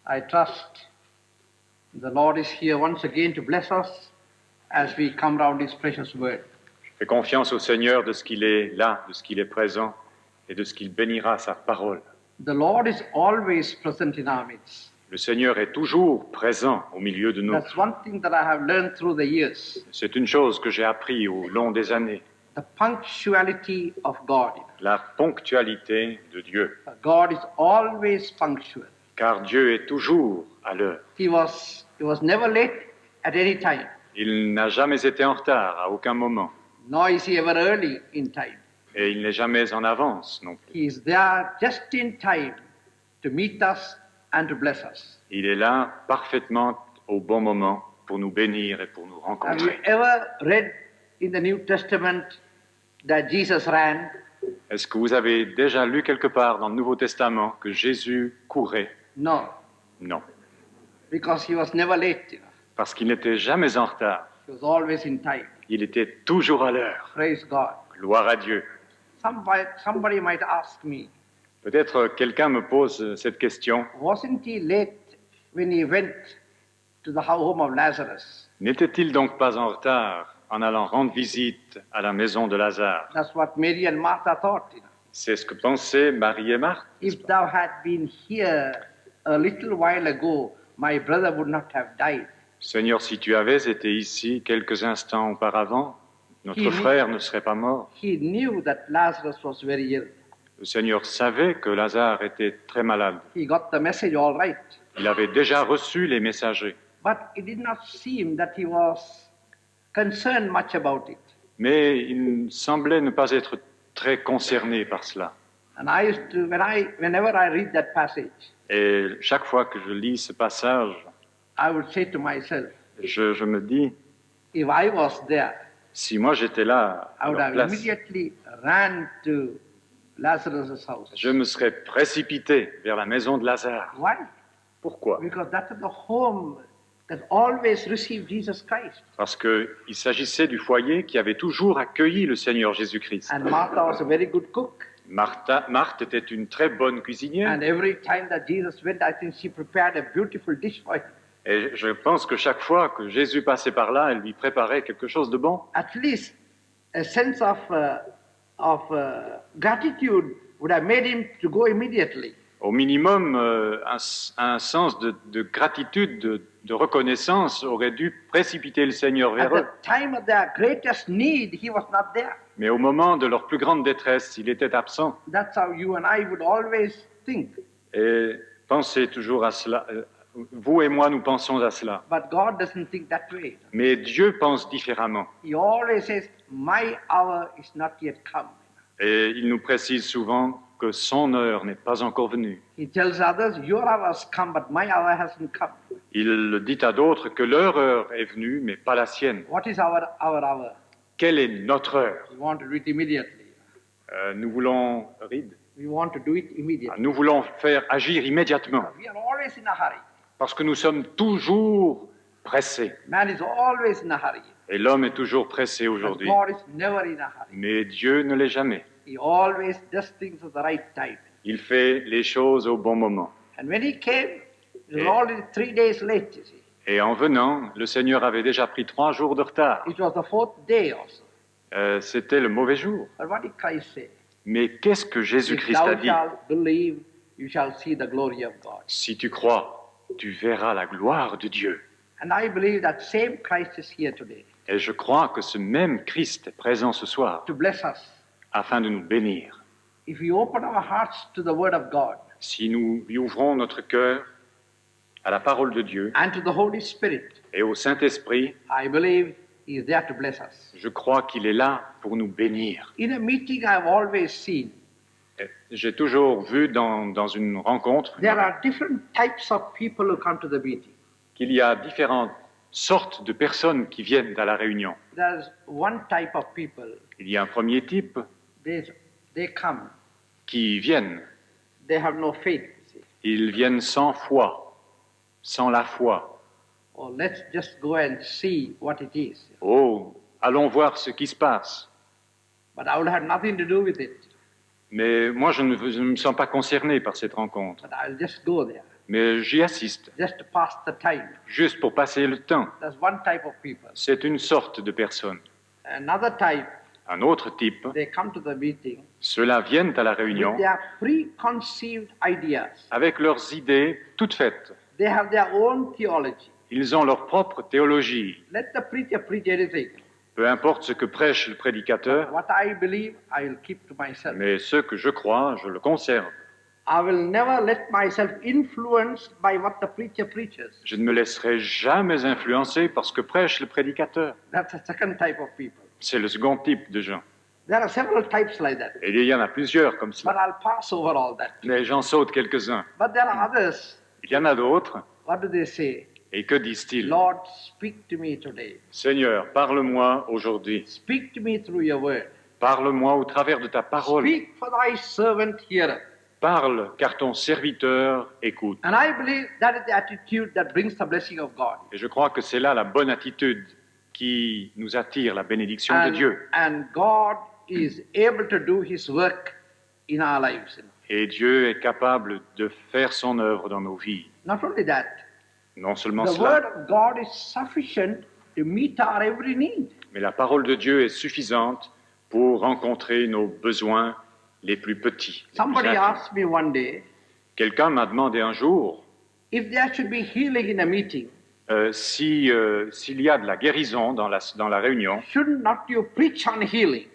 I trust the Lord is here once again to bless us as we come round His precious word. Je fais confiance au Seigneur de ce qu'il est là, de ce qu'il est présent et de ce qu'il bénira sa parole. The Lord is always present in our midst. Le Seigneur est toujours présent au milieu de nous. That's one thing that I have learned through the years. C'est une chose que j'ai appris au long des années, The punctuality of God. la ponctualité de Dieu. God is always punctual. Car Dieu est toujours à l'heure. He was never late at any time, Il n'a jamais été en retard à aucun moment. nor is he ever early in time. Et il n'est jamais en avance non plus. He is there just in time to meet us and to bless us. Il est là parfaitement au bon moment pour nous bénir et pour nous Have you rencontrer. ever read in the New Testament that Jesus ran? Est-ce que vous avez déjà lu quelque part dans le Nouveau Testament que Jésus courait? No, Non, because he was never late. parce qu'il n'était jamais en retard. He was always in time. Il était toujours à l'heure. Praise God. Gloire à Dieu. Somebody might ask me, Peut-être quelqu'un me pose cette question. wasn't he late when he went to the home of Lazarus? N'était-il donc pas en retard en allant rendre visite à la maison de Lazare? That's what Mary and Martha thought. C'est ce que pensaient Marie et Marthe. If thou had been here a little while ago, my brother would not have died. Seigneur, si tu avais été ici quelques instants auparavant, notre frère ne serait pas mort. He knew that Lazarus was very ill. Le Seigneur savait que Lazare était très malade. He got the message all right. Il avait déjà reçu les messagers. But it did not seem that he was concerned much about it. Mais il semblait ne pas être très concerné par cela. And I used to, whenever I read that passage, Et chaque fois que je lis ce passage, I would say to myself, je me dis, if I was there, si moi j'étais là I à would leur have place, immediately ran to Lazarus' house. je me serais précipité vers la maison de Lazare. Why? Pourquoi? Because that's the home that always received Jesus Christ. Parce qu'il s'agissait du foyer qui avait toujours accueilli le Seigneur Jésus-Christ. And Martha was a very good cook. Marthe était une très bonne cuisinière. And every time that Jesus went, I think she prepared a beautiful dish for him. Et je pense que chaque fois que Jésus passait par là, elle lui préparait quelque chose de bon. At least a sense of gratitude would have made him to go immediately. Au minimum, un sens de gratitude, de reconnaissance aurait dû précipiter le Seigneur At vers the eux. time of their greatest need, he was not there. Mais au moment de leur plus grande détresse, il était absent. That's how you and I would always think. Et pensez toujours à cela. Vous et moi, nous pensons à cela. But God doesn't think that way. Mais Dieu pense différemment. He always says, my hour is not yet come. Et il nous précise souvent que son heure n'est pas encore venue. He tells others, your hour has come, but my hour hasn't come. Il dit à d'autres que leur heure est venue, mais pas la sienne. What is our hour? Quelle est notre heure? We want to do it immediately. Nous voulons We want to do it immediately. nous voulons faire agir immédiatement, We are always in a hurry. parce que nous sommes toujours pressés. Man is always in a hurry. Et l'homme est toujours pressé But aujourd'hui. God is never in a hurry. Mais Dieu ne l'est jamais. He always does things at the right time. Il fait les choses au bon moment. And when he came, it was Yeah. already 3 days late, you see. Et en venant, le Seigneur avait déjà pris 3 jours de retard. It was the 4th day also. C'était le mauvais jour. But what did Christ say? Mais qu'est-ce que If Jésus-Christ a thou dit? shalt believe, you shall see the glory of God. Si tu crois, tu verras la gloire de Dieu. And I believe that same Christ is here today Et je crois que ce même Christ est présent ce soir to bless us. afin de nous bénir. If we open our hearts to the Word of God Si nous lui ouvrons notre cœur à la parole de Dieu and to the Holy Spirit, et au Saint-Esprit, I believe He is there to bless us. je crois qu'il est là pour nous bénir. In a meeting, I've always seen Et j'ai toujours vu dans une rencontre there are different types of people who come to the meeting. qu'il y a différentes sortes de personnes qui viennent à la réunion. There's one type of people, Il y a un premier type they come, qui viennent. they have no faith. See. Ils viennent sans foi, sans la foi. Or let's just go and see what it is. Oh, allons voir ce qui se passe. But I will have nothing to do with it. Mais moi, je ne me sens pas concerné par cette rencontre. But I'll just go there. mais j'y assiste, just to pass the time. juste pour passer le temps. That's one type of people. C'est une sorte de personne. Another type, Un autre type, they come to the meeting ceux-là viennent à la réunion with their preconceived ideas. avec leurs idées toutes faites. They have their own theology. Ils ont leur propre théologie. Let the preacher preach anything. Peu importe ce que prêche le prédicateur, What I believe, I will keep to myself. mais ce que je crois, je le conserve. I will never let myself influenced by what the preacher preaches. Je ne me laisserai jamais influencer par ce que prêche le prédicateur. That's a second type of people. C'est le second type de gens. There are several types like that. Et il y en a plusieurs comme But cela. I'll pass over all that. Mais j'en saute quelques-uns. But there are others. Il y en a d'autres. What do they say? Et que disent-ils? Lord, speak to me today. Seigneur, parle-moi aujourd'hui. Speak to me through your word. Parle-moi au travers de ta parole. Speak for thy servant heareth. Parle, car ton serviteur écoute. And I believe that is the attitude that brings the blessing of God. Et je crois que c'est là la bonne attitude qui nous attire la bénédiction de Dieu. And God is able to do his work in our lives. Et Dieu est capable de faire son œuvre dans nos vies. Not only that, Non seulement the word cela, of God is sufficient to meet our every need. mais la parole de Dieu est suffisante pour rencontrer nos besoins les plus petits. les plus Somebody intimes. asked me one day, Quelqu'un m'a demandé un jour if there should be healing in a meeting, s'il y a de la guérison dans la réunion, should not you preach on healing?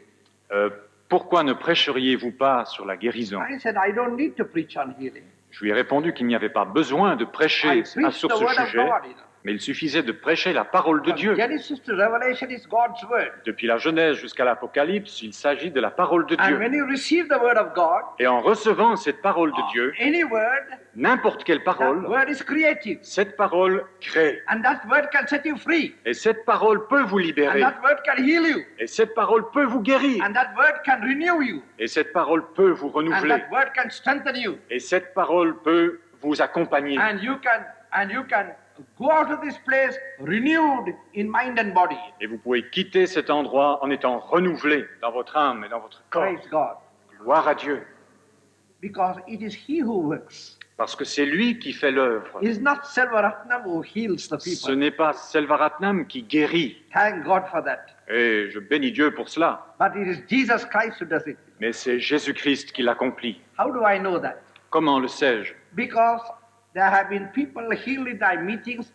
pourquoi ne prêcheriez-vous pas sur la guérison? I said, I don't need to preach on healing. Je lui ai répondu qu'il n'y avait pas besoin de I prêcher preach sur the ce word of sujet, God. mais il suffisait de prêcher la parole de From Dieu. Genesis to Revelation is God's word. Depuis la Genèse jusqu'à l'Apocalypse, il s'agit de la parole de And Dieu. when you receive the word of God, Et en recevant cette parole de Dieu, any word, n'importe quelle that parole, word is creative. cette parole crée. And that word can set you free. Et cette parole peut vous And libérer. that word can heal you. Et cette parole peut vous guérir. And that word can renew you. Et cette parole peut vous And renouveler. that word can strengthen you. Et cette parole peut vous accompagner. And you can go out of this place renewed in mind and body. Et vous pouvez quitter cet endroit en étant renouvelé dans votre âme et dans votre corps. Praise God. Gloire à Dieu. Because it is He who works. Parce que c'est lui qui fait l'œuvre. It is not Selvaratnam who heals the Ce people. n'est pas Selvaratnam qui guérit. Thank God for that. Et je bénis Dieu pour cela. But it is Jesus Christ who does it. Mais c'est Jésus-Christ qui l'accomplit. How do I know that? Comment le sais-je? Because there have been people healed in my meetings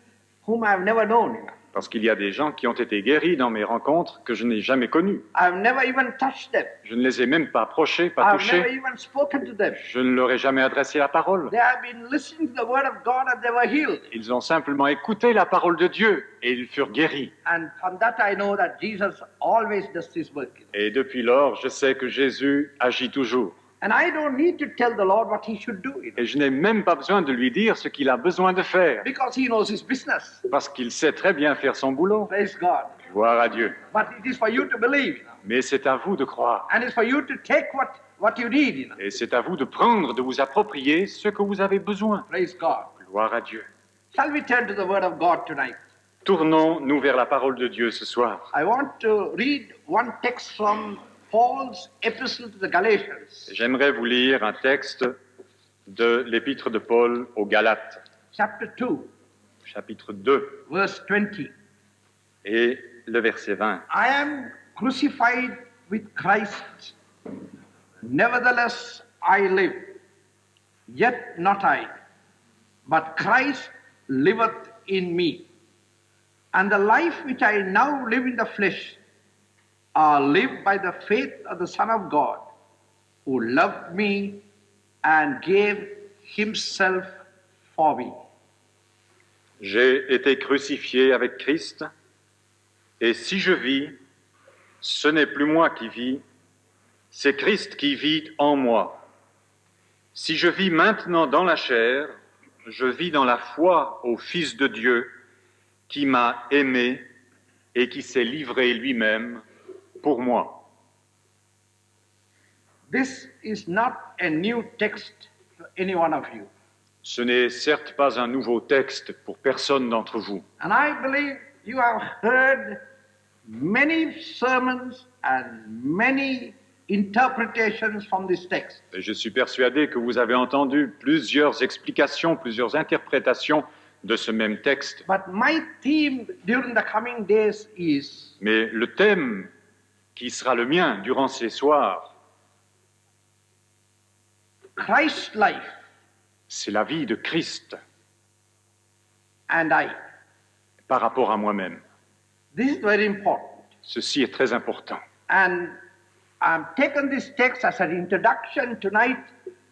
whom I have never known. Parce qu'il y a des gens qui ont été guéris dans mes rencontres que je n'ai jamais connus. I have never even touched them. Je ne les ai même pas approchés, I pas have never touchés. even spoken to them. Je ne leur ai jamais adressé la parole. They have been listening to the word of God and they were healed. Ils ont simplement écouté la parole de Dieu et ils furent guéris. And from that I know that Jesus always does his work. Et depuis lors, je sais que Jésus agit toujours. And I don't need to tell the Lord what he should do. Et je n'ai même pas besoin de lui dire ce qu'il a besoin de faire. Because he knows his business. Parce qu'il sait très bien faire son boulot. Praise God. Gloire à Dieu. But it is for you to believe. Mais c'est à vous de croire. And it's for you to take what you need. Et c'est à vous de prendre, de vous approprier ce que vous avez besoin. Praise God. Gloire à Dieu. Shall we turn to the word of God tonight? Tournons-nous vers la parole de Dieu ce soir. I want to read one text from Paul's epistle to the Galatians, J'aimerais vous lire un texte de l'épître de Paul aux Galates, chapter 2, chapitre 2, verse 20. et le verset 20. I am crucified with Christ. Nevertheless, I live. Yet not I, but Christ liveth in me. And the life which I now live in the flesh, I live by the faith of the Son of God, who loved me and gave himself for me. J'ai été crucifié avec Christ, et si je vis, ce n'est plus moi qui vis, c'est Christ qui vit en moi. Si je vis maintenant dans la chair, je vis dans la foi au Fils de Dieu, qui m'a aimé et qui s'est livré lui-même pour moi. This is not a new text to any one of you. Ce n'est certes pas un nouveau texte pour personne d'entre vous. And I believe you have heard many sermons and many interpretations from this text. Et je suis persuadé que vous avez entendu plusieurs explications, plusieurs interprétations de ce même texte. But my theme during the coming days is Mais le thème qui sera le mien durant ces soirs, Christ's life c'est la vie de Christ and I. par rapport à moi-même. This is very important. Ceci est très important. And I've taken this text as an introduction tonight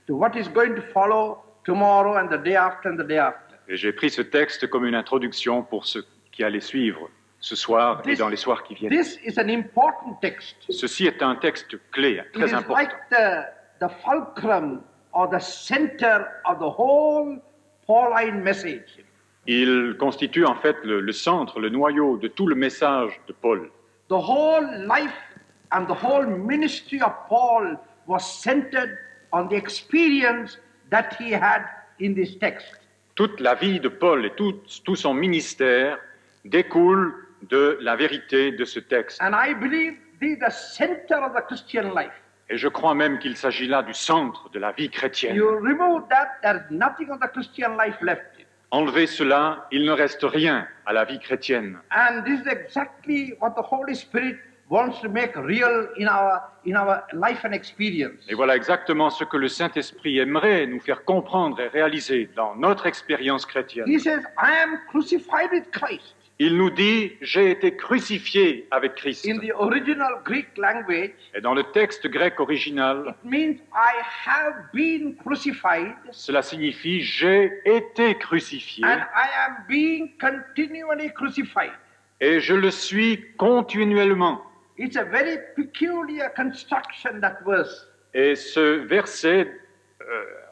to what is going to follow tomorrow and the day after and the day after. Et j'ai pris ce texte comme une introduction pour ce qui allait suivre ce soir et dans les soirs qui viennent. This is an important text. Ceci est un texte clé, It très is important. like the fulcrum or the center of the whole Pauline message. Il constitue en fait le centre, le noyau de tout le message de Paul. The whole life and the whole ministry of Paul was centered on the experience that he had in this text. Toute la vie de Paul et tout son ministère découle de la vérité de ce texte. And I believe this is the center of the Christian life. Et je crois même qu'il s'agit là du centre de la vie chrétienne. You remove that, there is nothing of the Christian life left. Enlever cela, il ne reste rien à la vie chrétienne. And this is exactly what the Holy Spirit wants to make real in our life and experience. Et voilà exactement ce que le Saint-Esprit aimerait nous faire comprendre et réaliser dans notre expérience chrétienne. He says, I am crucified with Christ. Il nous dit, j'ai été crucifié avec Christ. In the original Greek language, Et dans le texte grec original, it means I have been crucified cela signifie, j'ai été crucifié and I am being continually crucified. et je le suis continuellement. It's a very peculiar construction, that verse. Et ce verset,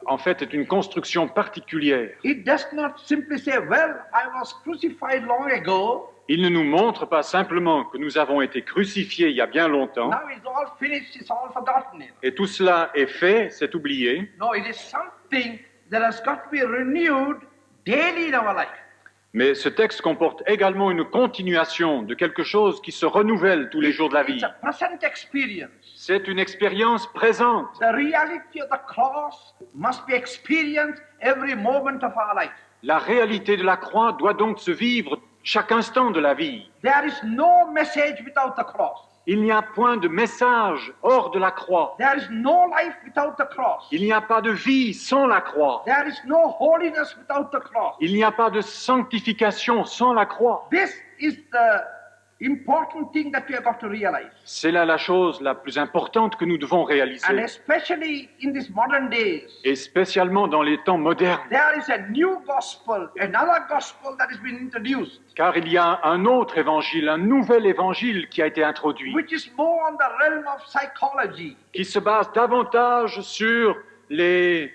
en fait, est une construction particulière. It does not simply say, well, I was crucified long ago, Il ne nous montre pas simplement que nous avons été crucifiés il y a bien longtemps, now it's all finished, it's all forgotten. et tout cela est fait, c'est oublié. No, it is something that has got to be renewed daily in our life. Mais ce texte comporte également une continuation de quelque chose qui se renouvelle tous les jours de la vie. It's a present experience. C'est une expérience présente. The reality of the cross must be experienced every moment of our life. La réalité de la croix doit donc se vivre chaque instant de la vie. There is no message without the cross. Il n'y a point de message hors de la croix. There is no life without the cross. Il n'y a pas de vie sans la croix. There is no holiness without the cross. Il n'y a pas de sanctification sans la croix. This is the important thing that we have got to realize. C'est là la chose la plus importante que nous devons And réaliser. especially in these modern days, Et spécialement dans les temps modernes. there is a new gospel, another gospel that has been introduced, Car il y a un autre évangile, un nouvel évangile qui a été introduit, which is more on the realm of psychology. qui se base davantage sur les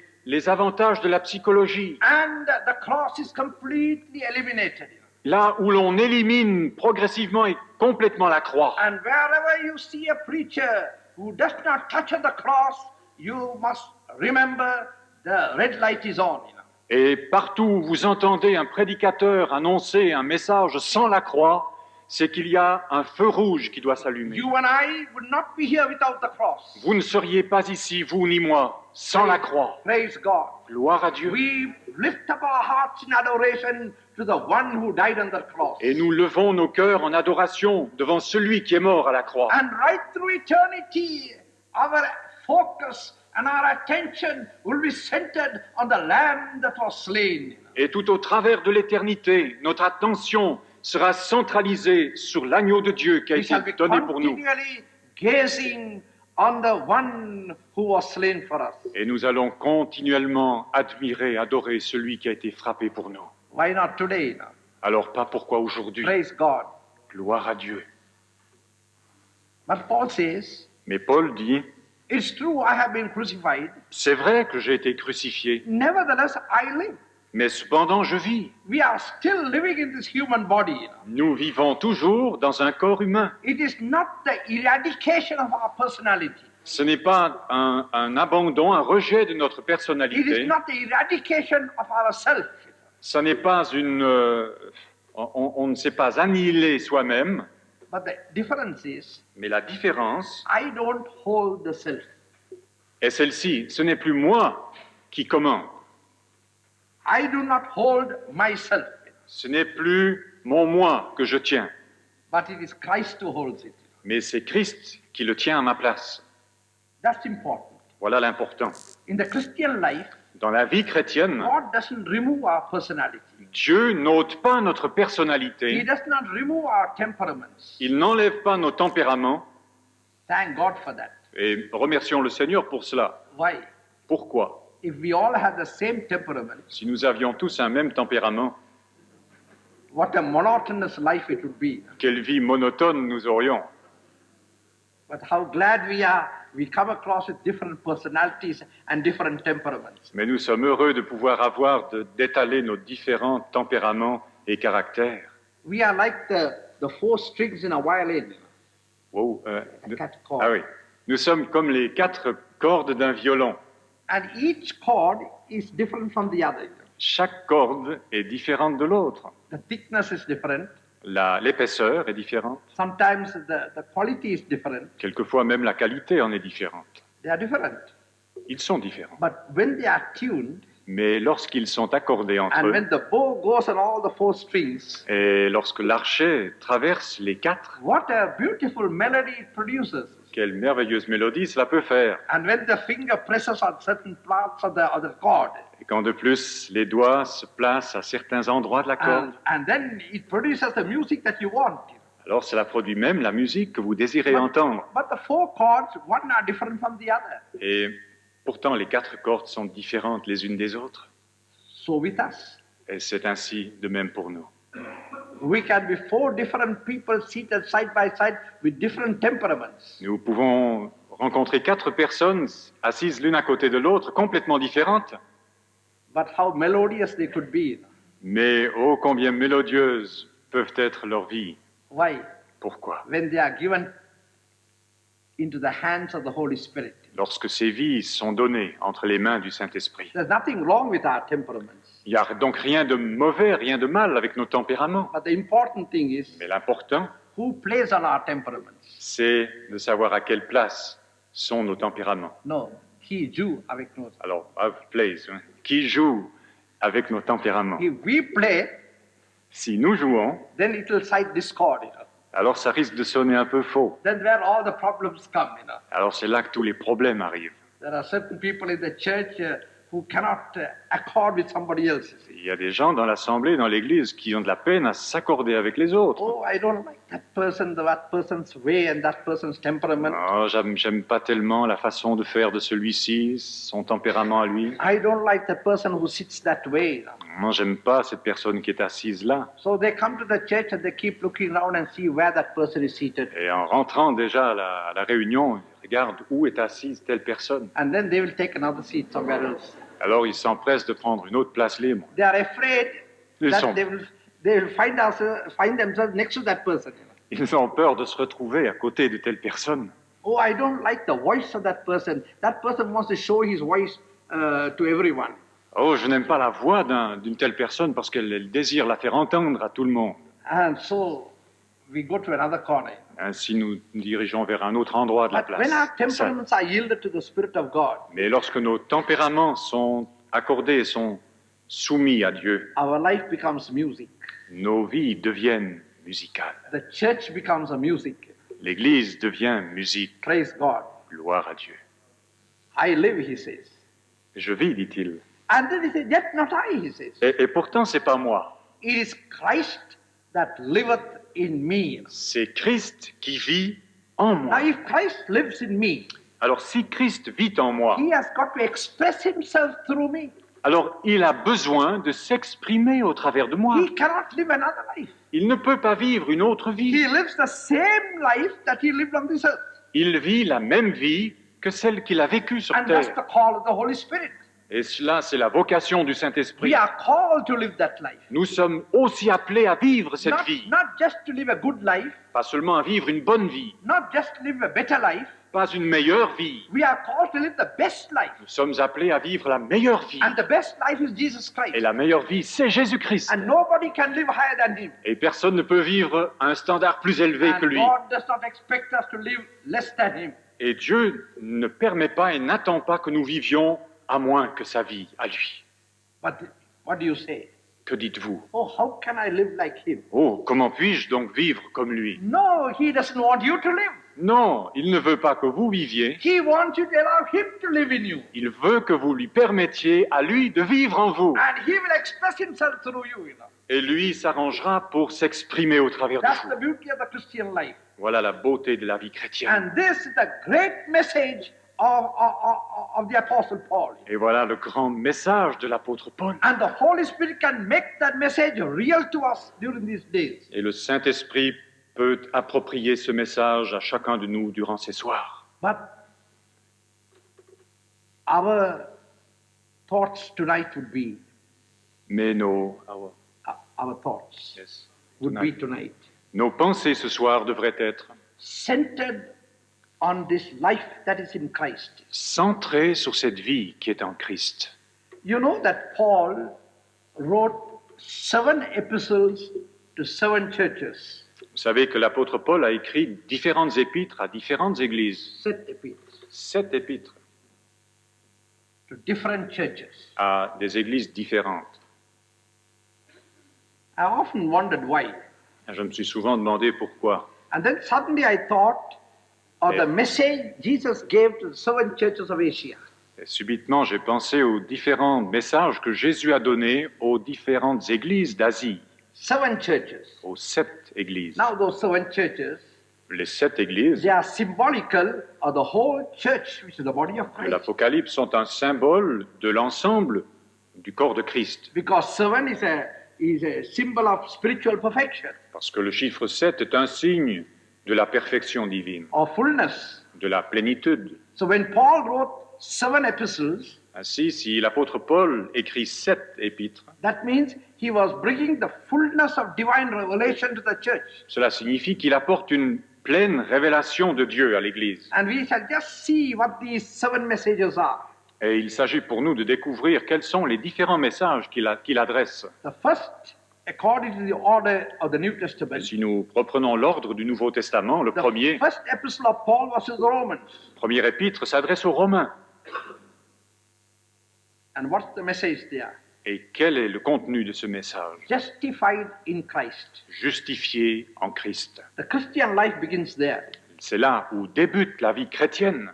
avantages de la psychologie. And the cross is completely eliminated. Là où l'on élimine progressivement et complètement la croix. And wherever you see a preacher who does not touch the cross, you must remember the red light is on. Et partout où vous entendez un prédicateur annoncer un message sans la croix, c'est qu'il y a un feu rouge qui doit s'allumer. You and I would not be here without the cross. Vous ne seriez pas ici, vous ni moi, sans la croix. Praise God. Gloire à Dieu. We lift up our hearts in adoration to the one who died on the cross. Et nous levons nos cœurs en adoration devant celui qui est mort à la croix. And right through eternity, our focus and our attention will be centered on the Lamb that was slain. Et tout au travers de l'éternité, notre attention sera centralisée sur l'agneau de Dieu qui a We été shall be donné pour nous. continually gazing on the one who was slain for us. Et nous allons continuellement admirer, adorer celui qui a été frappé pour nous. Why not today? Now? Alors pas pourquoi aujourd'hui. Praise God. Gloire à Dieu. But Paul says, Mais Paul dit, it's true I have been crucified. c'est vrai que j'ai été crucifié, Nevertheless, I live. mais cependant je vis. We are still living in this human body. Nous vivons toujours dans un corps humain. It is not the eradication of our personality. Ce n'est pas un abandon, un rejet de notre It is personnalité. not the eradication of ourself. Ce n'est pas on ne s'est pas annihilé soi-même, But the difference is, Mais la différence I don't hold the self. est celle-ci. Ce n'est plus moi qui commande. I do not hold myself, Ce n'est plus mon moi que je tiens. but it is Christ who holds it. Mais c'est Christ qui le tient à ma place. That's important. Voilà l'important. In the Christian life, Dans la vie chrétienne, God doesn't remove our personality. Dieu n'ôte pas notre He personnalité. does not remove our temperaments. Il n'enlève pas nos tempéraments. Thank God for that. Et remercions le Seigneur pour cela. Why? Pourquoi? If we all had the same temperament, Si nous avions tous un même tempérament, what a monotonous life it would be. quelle vie monotone nous aurions. But how glad we are we come across with different personalities and different temperaments. Mais nous sommes heureux de pouvoir d'étaler nos différents tempéraments et caractères. We are like the four strings in a violin. Wow, The cat chord. ah oui. Nous sommes comme les 4 cordes d'un violon. And each chord is different from the other. Chaque corde est différente de l'autre. The thickness is different. L'épaisseur est différente. Sometimes the quality is different. Quelquefois même la qualité en est différente. They are different. Ils sont différents. But when they are tuned, Mais lorsqu'ils sont accordés entre and eux, when the bow goes on all the four strings, et lorsque l'archet traverse les 4, what a beautiful melody it produces. quelle merveilleuse mélodie cela peut faire. And when the finger presses on certain parts of the chord, Et quand de plus les doigts se placent à certains endroits de la corde, and then it produces the music that you want. alors cela produit même la musique que vous désirez entendre. But the four chords, one are different from the other. Et pourtant les 4 cordes sont différentes les unes des autres. So with us, Et c'est ainsi de même pour nous. we can be four different people seated side by side with different temperaments. Nous pouvons rencontrer 4 personnes assises l'une à côté de l'autre, complètement différentes, But how melodious they could be. mais ô combien mélodieuses peuvent être leurs vies. Why? Pourquoi? When they are given into the hands of the Holy Spirit. Lorsque ces vies sont données entre les mains du Saint-Esprit. There's nothing wrong with our temperaments. Il n'y a donc rien de mauvais, rien de mal avec nos tempéraments. But the important thing is Mais l'important, who plays on our temperaments. c'est de savoir à quelle place sont nos tempéraments. No, he joue avec nous. Alors, place, hein, qui joue avec nos tempéraments? If we play, Si nous jouons, then it will cite discord. alors ça risque de sonner un peu faux. That's where all the problems come. Alors c'est là que tous les problèmes arrivent. There are certain people in the church who cannot accord with somebody else. Il y a des gens dans l'Assemblée, dans l'Église, qui ont de la peine à s'accorder avec les autres. Oh, I don't like that person's way and that person's temperament. Oh, j'aime pas tellement la façon de faire de celui-ci, son tempérament à lui. I don't like the person who sits that way. Moi, j'aime pas cette personne qui est assise là. So they come to the church and they keep looking around and see where that person is seated. Et en rentrant déjà à la réunion, ils regardent où est assise telle personne. And then they will take another seat somewhere else. Alors ils s'empressent de prendre une autre place libre. They are afraid Ils that sont- they will find themselves next to that person. Ils ont peur de se retrouver à côté de telle personne. Oh, I don't like the voice of that person. That person wants to show his voice to everyone. Oh, je n'aime pas la voix d'une telle personne parce qu'elle désire la faire entendre à tout le monde. And so we go to another corner. Ainsi, nous nous dirigeons vers un autre endroit de la But when place. our Ça. temperaments are yielded to the Spirit of God, Mais lorsque nos tempéraments sont accordés, sont soumis à Dieu, our life becomes music. nos vies deviennent musicales. The church becomes a music. L'Église devient musique. Praise God. Gloire à Dieu. I live, he says. Je vis, dit-il. And then he says, yet not I, he says. Et pourtant, c'est pas moi. It is Christ that liveth in me. C'est Christ qui vit en Now, moi. if Christ lives in me, Alors, si Christ vit en moi, he has got to express himself through me. alors il a besoin de s'exprimer au travers de moi. He cannot live another life. Il ne peut pas vivre une autre vie. He lives the same life that he lived on this earth. Il vit la même vie que celle qu'il a vécue sur And that's terre. the call of the Holy Spirit. Et cela, c'est la vocation du We Saint-Esprit. are called to live that life. Nous sommes aussi appelés à vivre cette Not, vie. not just to live a good life, Pas seulement à vivre une bonne vie, not just to live a better life. pas une meilleure vie. We are called to live the best life. Nous sommes appelés à vivre la meilleure vie. And the best life is Jesus Christ. Et la meilleure vie, c'est Jésus-Christ. And nobody can live higher than him. Et personne ne peut vivre à un standard plus élevé que And lui. God does not expect us to live less than him. Et Dieu ne permet pas et n'attend pas que nous vivions à moins que sa vie à lui. But what do you say? Que dites-vous? Oh, how can I live like him? Oh, comment puis-je donc vivre comme lui? No, he doesn't want you to live. Non, il ne veut pas que vous viviez. He wants you to allow him to live in you. Il veut que vous lui permettiez à lui de vivre en vous. And he will express himself through you, you know. Et lui s'arrangera pour s'exprimer au travers de That's vous. the beauty of the Christian life. Voilà la beauté de la vie chrétienne. And this is the great message of the Apostle Paul. Et voilà le grand message de l'apôtre Paul. And the Holy Spirit can make that message real to us during these days. Et le Saint-Esprit peut approprier ce message à chacun de nous durant ces soirs. But our thoughts tonight would be, Mais our thoughts yes, would tonight. be tonight Nos pensées ce soir devraient être centered on this life that is in Christ. centrées sur cette vie qui est en Christ. You know that Paul wrote 7 epistles to 7 churches. Vous savez que l'apôtre Paul a écrit différentes épîtres à différentes églises. 7 epistles 7 épîtres to different churches. à des églises différentes. I often wondered why. Je me suis souvent demandé pourquoi. And then suddenly I thought of Yeah. the message Jesus gave to the 7 churches of Asia. Et subitement, j'ai pensé aux différents messages que Jésus a donnés aux différentes églises d'Asie, 7 churches. aux 7 églises. Now those 7 churches, Les 7 églises they are symbolical of the whole church, which is the body of de Christ. l'Apocalypse sont un symbole de l'ensemble du corps de Christ. Because 7 is a symbol of spiritual perfection, Parce que le chiffre 7 est un signe de la perfection divine, of fullness. de la plénitude. So when Paul wrote 7 epistles, Ainsi, si l'apôtre Paul écrit 7 épîtres, that means he was bringing the fullness of divine revelation to the church. cela signifie qu'il apporte une pleine révélation de Dieu à l'Église. And we shall just see what these 7 messages are. Et il s'agit pour nous de découvrir quels sont les différents messages qu'il adresse. The first, according to the order of the New Testament, Si nous reprenons l'ordre du Nouveau Testament, le the premier first epistle of Paul was to the Romans. épître s'adresse aux Romains. And what's the message there? Et quel est le contenu de ce message? Justified in Christ. Justifié en Christ. The Christian life begins there. C'est là où débute la vie chrétienne.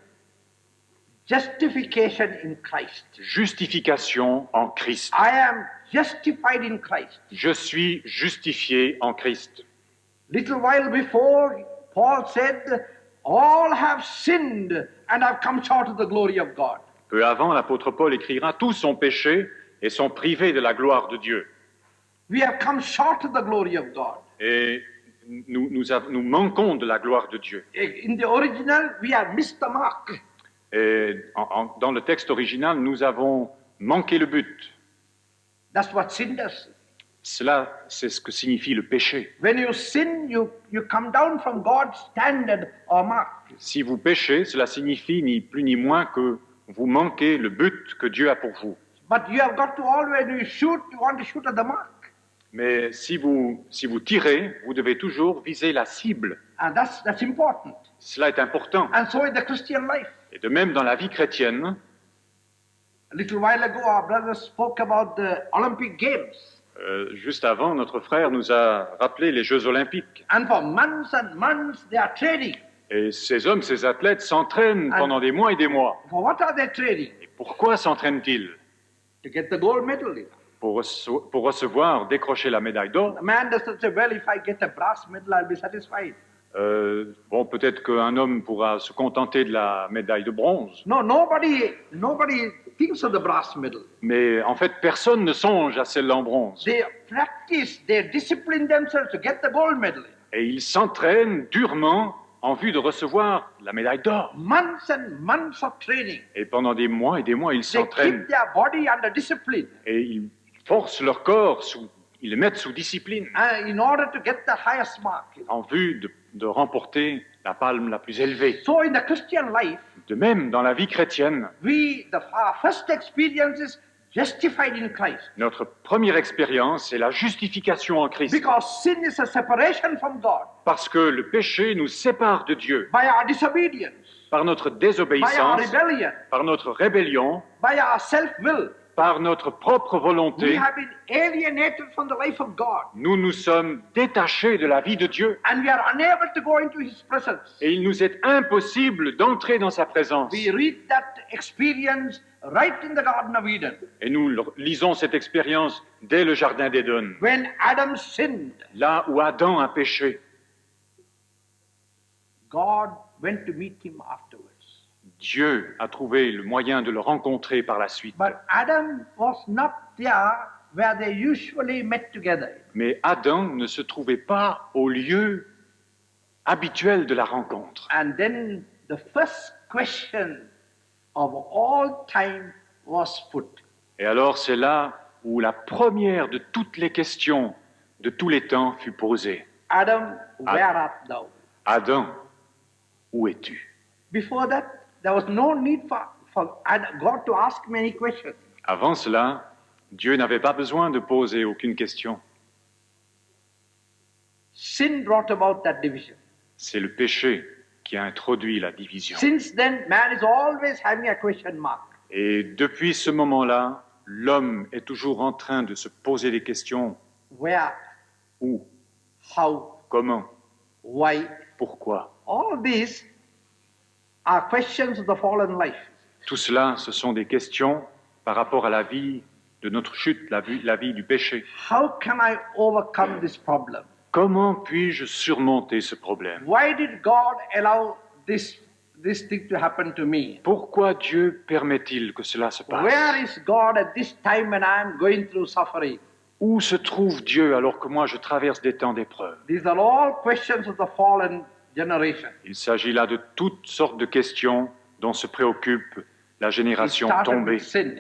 Justification in Christ. Justification en Christ. I am justified in Christ. Je suis justifié en Christ. Little while before, Paul said, all have sinned and have come short of the glory of God. Peu avant, l'apôtre Paul écrira « Tous sont péchés et sont privés de la gloire de Dieu. We have come short of the glory of God. » Et nous manquons de la gloire de Dieu. In the original, we have missed the mark. Et dans le texte original, nous avons manqué le but. That's what sin does. Cela, c'est ce que signifie le péché. When you sin, you come down from God's standard or mark. Si vous péchez, cela signifie ni plus ni moins que vous manquez le but que Dieu a pour vous. But you have got to always, when you shoot, you want to shoot at the mark. Mais si vous tirez, vous devez toujours viser la cible. And that's important. Cela est important. And so in the Christian life. Et de même dans la vie chrétienne, A little while ago, our brother spoke about the Olympic Games. juste avant, notre frère nous a rappelé les Jeux olympiques. And for months and months, they are training. Et ces hommes, ces athlètes s'entraînent pendant des mois et des mois. For what are they training? Et pourquoi s'entraînent-ils? To get the gold medal. Pour recevoir, décrocher la médaille d'or. The man doesn't say, well, if I get a brass medal, I'll be satisfied. Bon, peut-être qu'un homme pourra se contenter de la médaille de bronze. No, nobody thinks of the brass medal. Mais en fait, personne ne songe à celle en bronze. They practice, they discipline themselves to get the gold medal. Et ils s'entraînent durement en vue de recevoir la médaille d'or. Months and months of training. Et pendant des mois, ils They s'entraînent keep their body under discipline et ils forcent leur corps, ils le mettent sous discipline in order to get the highest mark. en vue de remporter la palme la plus élevée. So in the Christian life, De même, dans la vie chrétienne, our first experience is justified in Christ. notre première expérience, c'est la justification en Christ. Because sin is a separation from God Parce que le péché nous sépare de Dieu by our disobedience, par notre by our désobéissance, rebellion, par notre rébellion, by our self-will. par notre propre We volonté. have been alienated from the life of God, Nous nous sommes détachés de la vie de Dieu and we are unable to go into His presence. et il nous est impossible d'entrer dans sa présence. We read that experience right in the Garden of Eden. Et nous lisons cette expérience dès le Jardin d'Éden, When Adam sinned, là où Adam a péché. God went to meet him afterwards. Dieu a trouvé le moyen de le rencontrer par la suite. But Adam was not there where they usually met together. Mais Adam ne se trouvait pas au lieu habituel de la rencontre. And then the first question of all time was put. Et alors c'est là où la première de toutes les questions de tous les temps fut posée. Adam, where art thou? Adam, où es-tu? Before that, there was no need for God to ask many questions. Avant cela, Dieu n'avait pas besoin de poser aucune question. Sin brought about that division. C'est le péché qui a introduit la division. Since then, man is always having a question mark. Et depuis ce moment-là, l'homme est toujours en train de se poser des questions. Where, Où? how, Comment? why? Pourquoi? All these are questions of the fallen life. Tout cela, ce sont des questions par rapport à la vie de notre chute, la vie du péché. How can I overcome this problem? Comment puis-je surmonter ce problème? Why did God allow this thing to happen to me? Pourquoi Dieu permet-il que cela se passe? Where is God at this time when I am going through suffering? Où se trouve Dieu alors que moi je traverse des temps d'épreuve? These are all questions of the fallen generation. Il s'agit là de toutes sortes de questions dont se préoccupe la It génération started tombée, with sin.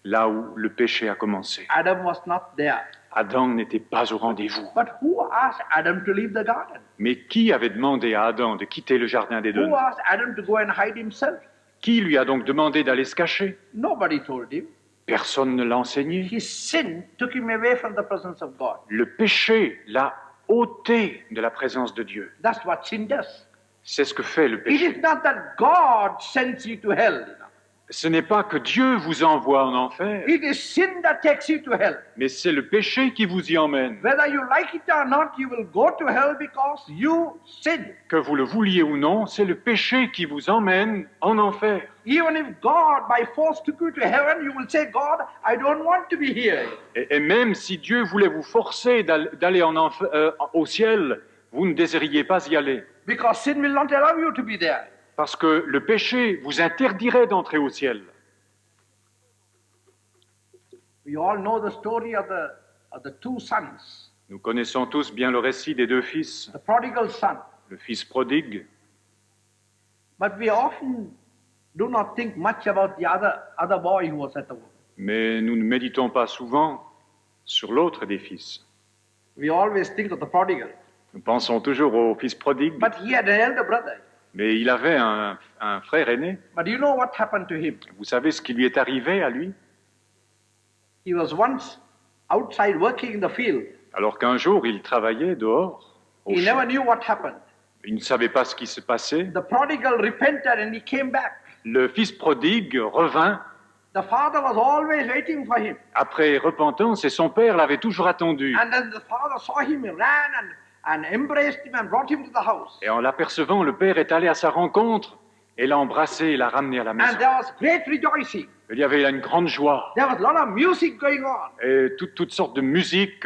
là où le péché a commencé. Adam was not there. Adam n'était pas au rendez-vous. But who asked Adam to leave the garden? Mais qui avait demandé à Adam de quitter le jardin d'Éden? Who asked Adam to go and hide himself? Qui lui a donc demandé d'aller se cacher? Nobody told him. Personne ne l'a enseigné. His sin took him away from the presence of God. Le péché l'a ôté de la présence de Dieu. That's what sin does. C'est ce que fait le It péché. is not that God sends you to hell. Ce n'est pas que Dieu vous envoie en enfer, It is sin that takes you to hell. mais c'est le péché qui vous y emmène. Whether you like it or not, you will go to hell because you sin. Que vous le vouliez ou non, c'est le péché qui vous emmène en enfer. Even if God by force took you to heaven, you will say, God, I don't want to be here. Et même si Dieu voulait vous forcer d'aller au ciel, vous ne désiriez pas y aller. Because sin will not allow you to be there. Parce que le péché vous interdirait d'entrer au ciel. We all know the story of the two sons. Nous connaissons tous bien le récit des deux fils, The prodigal son. le fils prodigue, But we often do not think much about the other boy who was at the home. mais nous ne méditons pas souvent sur l'autre des fils. We always think of the prodigal. Nous pensons toujours au fils prodigue, But he had an elder brother. mais il avait un frère aîné. But you know what happened to him? Vous savez ce qui lui est arrivé à lui? He was once outside working in the field. Alors qu'un jour, il travaillait dehors, au He champ. never knew what happened. Il ne savait pas ce qui se passait. The prodigal repented and he came back. Le fils prodigue revint The father was always waiting for him. après repentance et son père l'avait toujours attendu. And then the father saw him, he ran and embraced him and brought him to the house. Et en l'apercevant, le père est allé à sa rencontre et l'a embrassé et l'a ramené à la maison. And there was great rejoicing. Il y avait là une grande joie There was a lot of music going on. et toutes sortes de musique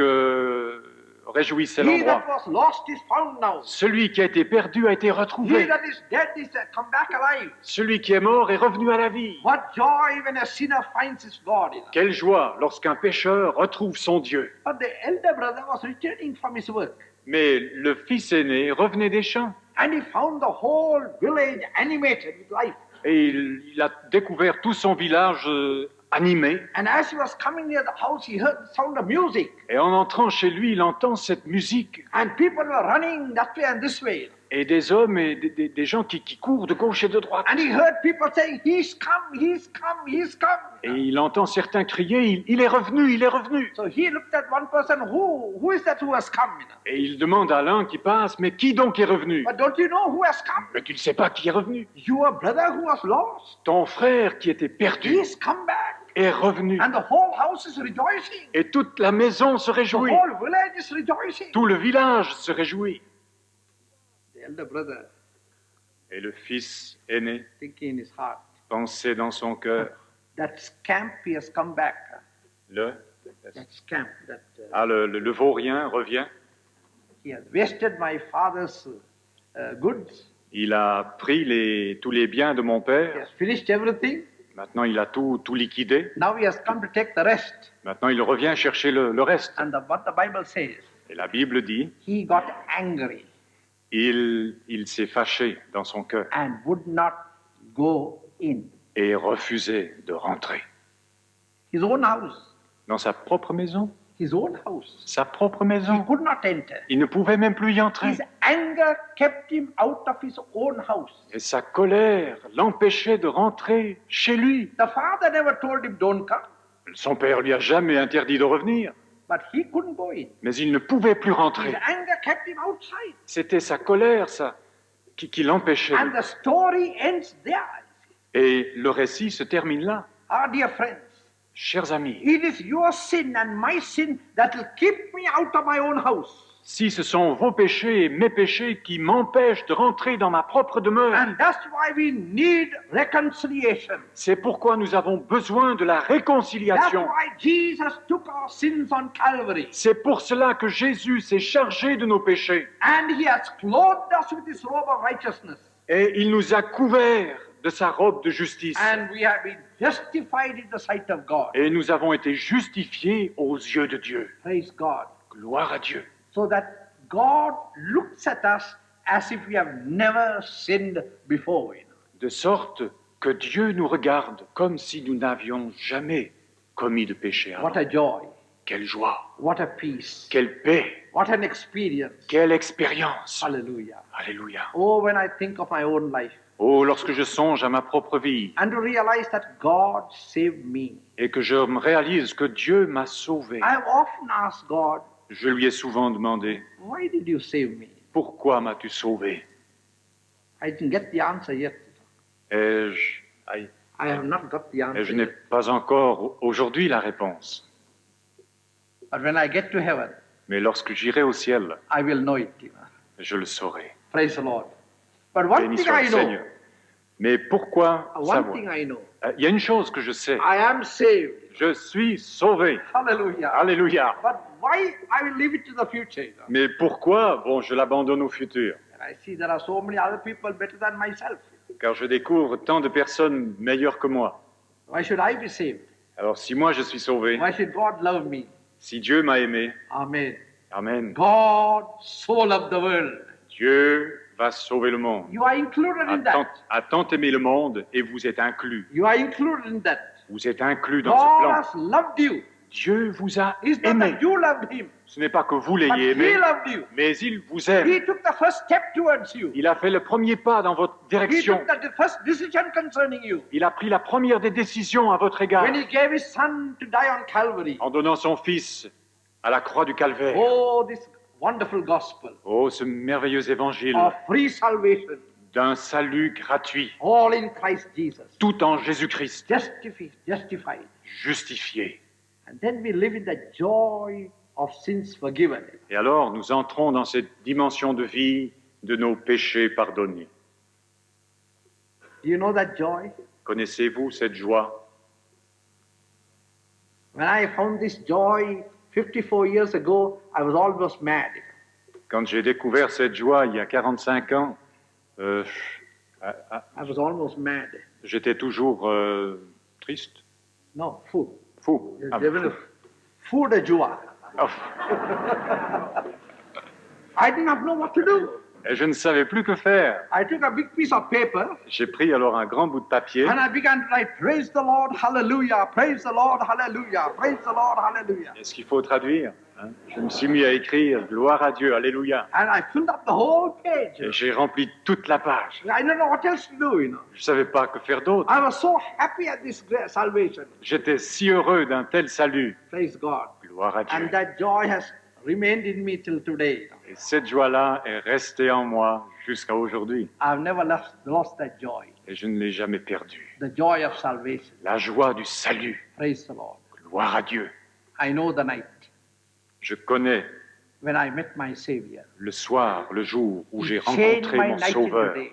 réjouissaient He l'endroit. that was lost is found now. Celui qui a été perdu a été He retrouvé. that is dead is come back alive. Celui qui est mort est revenu à la vie. What joy when a sinner finds his God. Quelle joie lorsqu'un pécheur retrouve son Dieu. But the elder brother was returning from his work. Mais le fils aîné revenait des champs. And he found the whole village animated with life. Et il a découvert tout son village animé. And as he was coming near the house, he heard the sound of music. Et en entrant chez lui, il entend cette musique. And people were running that way and this way. Et des hommes et des gens qui courent de gauche et de droite. And he heard people saying, he's come, he's come, he's come. Et il entend certains crier, il est revenu, il est revenu. So he looked at one person, who is that who has come? Et il demande à l'un qui passe, mais qui donc est revenu? But don't you know who has come? Mais tu ne sais pas qui est revenu. Your brother who was lost, Ton frère qui était perdu he's come back. est revenu. And the whole house is rejoicing. Et toute la maison se The réjouit. whole village is rejoicing. Tout le village se réjouit. The elder brother, Et le fils aîné thinking in his heart, pensait dans son cœur, that scamp, he has come back. le Scamp, le vaurien revient. he has wasted my father's goods. Il a pris tous les biens de mon He père. has finished everything. Maintenant, il a tout liquidé. Now he has come to take the rest. Maintenant, il revient chercher le reste. And what the Bible says, Et la Bible dit, he got angry il s'est fâché dans son cœur and would not go in. et refusait de rentrer. His own house. Dans sa propre maison. His own house. Sa propre He maison. could not enter. Il ne pouvait même plus y entrer. His anger kept him out of his own house. Et sa colère l'empêchait de rentrer chez lui. The father never told him, don't come. Son père lui a jamais interdit de revenir, But he couldn't go in. mais il ne pouvait plus His rentrer. anger kept him outside. C'était sa colère, ça, qui l'empêchait. And the story ends there. Et le récit se termine là. Our dear friends, Chers amis, it is your sin and my sin that will keep me out of my own house. si ce sont vos péchés et mes péchés qui m'empêchent de rentrer dans ma propre demeure, And that's why we need reconciliation. c'est pourquoi nous avons besoin de la That's réconciliation. why Jesus took our sins on Calvary. C'est pour cela que Jésus s'est chargé de nos péchés And he has clothed us with his robe of righteousness. et il nous a couverts de sa robe de justice. And we have been justified in the sight of God. Et nous avons été justifiés aux yeux de Dieu. Praise God. Gloire à Dieu. So that God looks at us as if we have never sinned before. De sorte que Dieu nous regarde comme si nous n'avions jamais commis de péché avant. What a joy. Quelle joie, What a peace. quelle paix, What an experience. quelle expérience. Hallelujah. Alléluia. Oh, when I think of my own life Oh, lorsque je songe à ma propre vie and to realize that God saved me. et que je me réalise que Dieu m'a sauvé, I have often asked God, je lui ai souvent demandé, why did you save me? pourquoi m'as-tu sauvé? I didn't get the answer yet. Et I have not got the je answer n'ai yet. pas encore aujourd'hui la réponse. But when I get to heaven, Mais lorsque j'irai au ciel, I will know it. je le saurai. Praise the Lord. But one Béni thing soit I le know, Seigneur. Mais pourquoi one savoir? thing I know, Il y a une chose que je sais. I am saved. Je suis sauvé. Hallelujah. Alléluia. But why I will leave it to the future? Mais pourquoi? Bon, je l'abandonne au futur. And I see there are so many other people better than myself. Car je découvre tant de personnes meilleures que moi. Why should I be saved? Alors si moi je suis sauvé, Why should God love me? si Dieu m'a aimé, Amen. Amen, God so loved the world. Dieu va sauver le monde. You are included in that. A tant aimé le monde et vous êtes inclus. You are included in that. Vous êtes inclus dans ce God plan. has loved you. Dieu vous a It's not aimé. that you loved him, Ce n'est pas que vous but l'ayez he aimé, loved you. mais il vous aime. He took the first step towards you. Il a fait le premier pas dans votre He direction. took the first decision concerning you. Il a pris la première des décisions à votre égard When he gave his son to die on Calvary. en donnant son fils à la croix du calvaire. Oh, this wonderful gospel Oh, ce merveilleux évangile of free salvation, d'un salut gratuit, all in Christ Jesus. tout en Jésus-Christ, Justified. justifié. And then we live in the joy of sins forgiven. Et alors, nous entrons dans cette dimension de vie de nos péchés pardonnés. Do you know that joy? Connaissez-vous cette joie? When I found this joy 54 years ago, I was almost mad. Quand j'ai découvert cette joie il y a 45 ans, I was almost mad. j'étais toujours triste, No, fou. fou. Ah, Fou de joie. oh, I did not know what to do. Et je ne savais plus que faire. I took a big piece of paper J'ai pris alors un grand bout de papier and I began to write, praise the Lord, hallelujah, praise the Lord, hallelujah, praise the Lord, hallelujah. Est-ce qu'il faut traduire, hein? Je me suis mis à écrire gloire à Dieu, alléluia. And I filled up the whole page. Et j'ai rempli toute la page. I didn't know what else to do, you know. Je ne savais pas que faire d'autre. I was so happy at this salvation. J'étais si heureux d'un tel salut. Praise God. Gloire à Dieu. And that joy has remained in me till today. Et cette joie-là est restée en moi jusqu'à aujourd'hui. I've never lost that joy. Et je ne l'ai jamais perdue. The joy of salvation. La joie du salut. Praise the Lord. Gloire à Dieu. I know the night Je connais when I met my Savior. le soir, le jour où j'ai He changed rencontré my mon night into Sauveur. day.